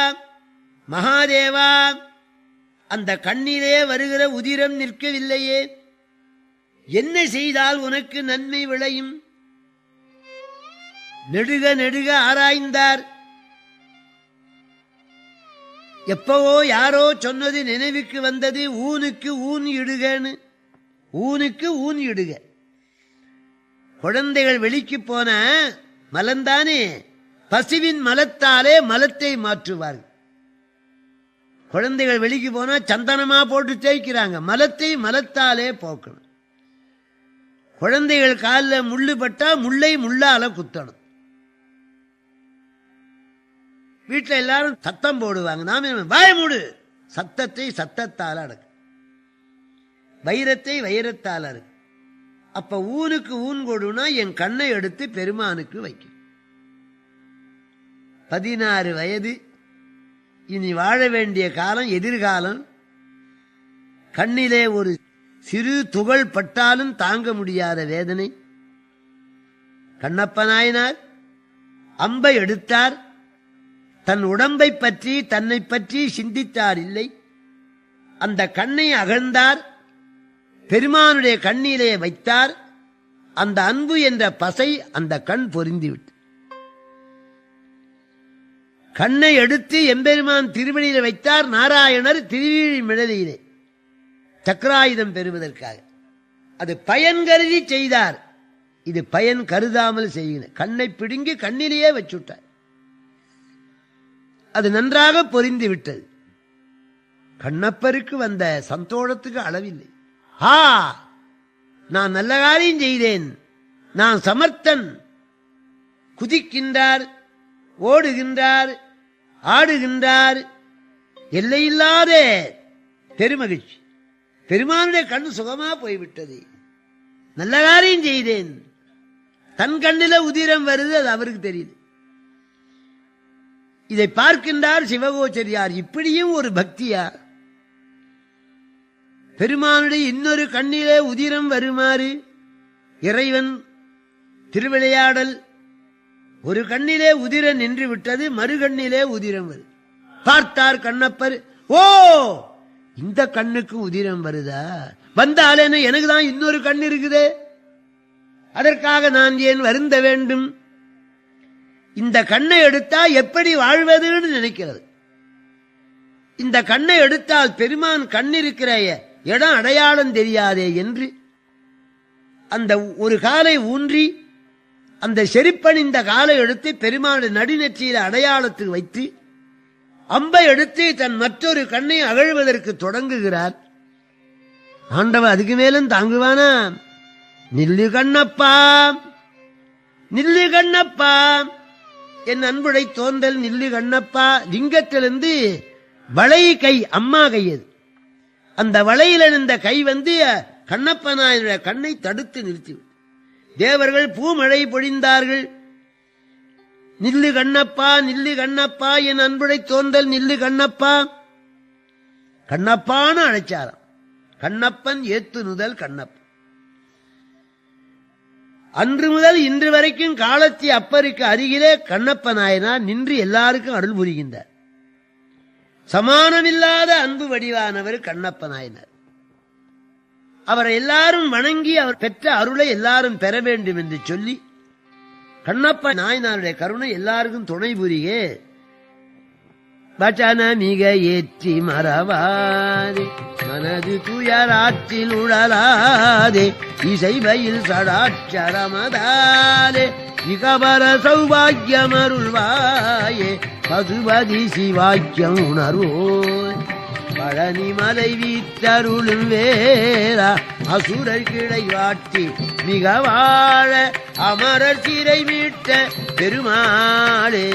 மகாதேவா, அந்த கண்ணிலே வருகிற உதிரம் நிற்கவில்லையே, என்ன செய்தால் உனக்கு நன்மை விளையும்? நெடுக நெடுக ஆராய்ந்தார். எப்பவோ யாரோ சொன்னது நினைவுக்கு வந்தது, ஊனுக்கு ஊன் இடுகன்னு. ஊனுக்கு ஊன் இடுக. குழந்தைகள் வெளிக்கு போன மலந்தானே, பசுவின் மலத்தாலே மலத்தை மாற்றுவார்கள். குழந்தைகள் வெளிக்கு போனா சந்தனமா போட்டு தேய்க்கிறாங்க, மலத்தை மலத்தாலே போக்கணும். குழந்தைகள் காலில் முள்ளு பட்டா முள்ளை முள்ளால குத்தணும். வீட்டில் எல்லாரும் சத்தம் போடுவாங்க, நாம வாய மூடு. சத்தத்தை சத்தத்தால் அடக்கு, வைரத்தை வைரத்தால் அடக்கு. அப்ப ஊனுக்கு ஊன் கொடுனா என் கண்ணை எடுத்து பெருமானுக்கு வைக்கும். 16 வயது, இனி வாழ வேண்டிய காலம் எதிர்காலம். கண்ணிலே ஒரு சிறு துகள் பட்டாலும் தாங்க முடியாத வேதனை. கண்ணப்ப நாயனார் அம்பை எடுத்தார். தன் உடம்பை பற்றி தன்னை பற்றி சிந்தித்தார் இல்லை. அந்த கண்ணை அகழ்ந்தார், பெருமானுடைய கண்ணிலே வைத்தார். அந்த அன்பு என்ற பசை அந்த கண் பொருந்திவிட்டு, கண்ணை எடுத்து எம்பெருமான் திருவடியில வைத்தார். நாராயணர் திருவிழிமிழலையிலே சக்கராயுதம் பெறுவதற்காக. அது பயன் கருதி செய்தார், இது பயன் கருதாமல் செய்கிற. கண்ணை பிடுங்கி கண்ணிலேயே வச்சுட்டார். அது நன்றாக பொரிந்து விட்டது. கண்ணப்பருக்கு வந்த சந்தோஷத்துக்கு அளவில்லை. நான் நல்ல காரியம் செய்தேன், நான் சமர்த்தன். குதிக்கின்றார், ஓடுகின்றார், ஆடுகின்றார். எல்லையில்லாத பெருமகிழ்ச்சி. பெருமானுடைய கண் சுகமா போய்விட்டது. நல்ல காரியம் செய்தேன். தன் கண்ணில உதிரம் வருது, அது அவருக்கு தெரியுது. இதை பார்க்கின்றார் சிவகோச்சரியார். இப்படியும் ஒரு பக்தியா? பெருமானுடைய இன்னொரு கண்ணிலே உதிரம் வருமாறு இறைவன் திருவிளையாடல். ஒரு கண்ணிலே உதிரம் நின்று விட்டது, மறு கண்ணிலே உதிரம் வருது. பார்த்தார் கண்ணப்பர், ஓ இந்த கண்ணுக்கு உதிரம் வருதா? வந்தாலேன்னு எனக்கு தான் இன்னொரு கண் இருக்குது, அதற்காக நான் ஏன் வருந்த வேண்டும்? இந்த கண்ணை எடுத்தா எப்படி வாழ்வதுன்னு நினைக்கிறது. இந்த கண்ணை எடுத்தால் பெருமான் கண் இருக்கிற இடம் அடையாளம் தெரியாதே என்று அந்த ஒரு காலை ஊன்றி அந்த செருப்பணிந்த காலை எடுத்து பெருமானுடைய நடுநெற்றியில அடையாளத்துக்கு வைத்து அம்பை எடுத்து தன் மற்றொரு கண்ணை அகழ்வதற்கு தொடங்குகிறார். ஆண்டவன் அதுக்கு மேலும் தாங்குவானா? நில்லு கண்ணப்பா, நில்லு கண்ணப்பா, என் அன்புடை தோன்றல் நில்லு கண்ணப்பா. லிங்கத்திலிருந்து வளை கை, அம்மா கையது. அந்த வளையில இருந்த கை கண்ணப்ப நாயனுடைய கண்ணை தடுத்து நிறுத்தி, தேவர்கள் பூமழை பொழிந்தார்கள். நில்லு கண்ணப்பா, நில்லு கண்ணப்பா, என் அன்புடை தோன்றல் நில்லு கண்ணப்பா. கண்ணப்பான்னு அழைச்சாராம். கண்ணப்பன் ஏத்து நுதல் கண்ணப்பன். அன்று முதல் இன்று வரைக்கும் காலத்தி அப்பருக்கு அருகிலே கண்ணப்ப நாயனார் நின்று எல்லாருக்கும் அருள் புரிகின்றார். சமானமில்லாத அன்பு வடிவானவர் கண்ணப்ப நாயனார். அவரை எல்லாரும் வணங்கி அவர் பெற்ற அருளை எல்லாரும் பெற வேண்டும் என்று சொல்லி கண்ணப்ப நாயனாருடைய கருணை எல்லாருக்கும் துணை புரியே. வச்சன மிக ஏற்றி மறவாதே, மனது துயராற்றில் உழலாதே, இசைவையில் சடாட்சரமதாலே இகபர சௌபாகியமருள்வாயே, பசுபதி சிவாக்கியம் உணர்வோய். பழனி மலை வீற்றருளும் வேரா, அசுரர் கிளை வாட்டி மிக வாழ அமரர் சிறை மீட்ட பெருமாளே.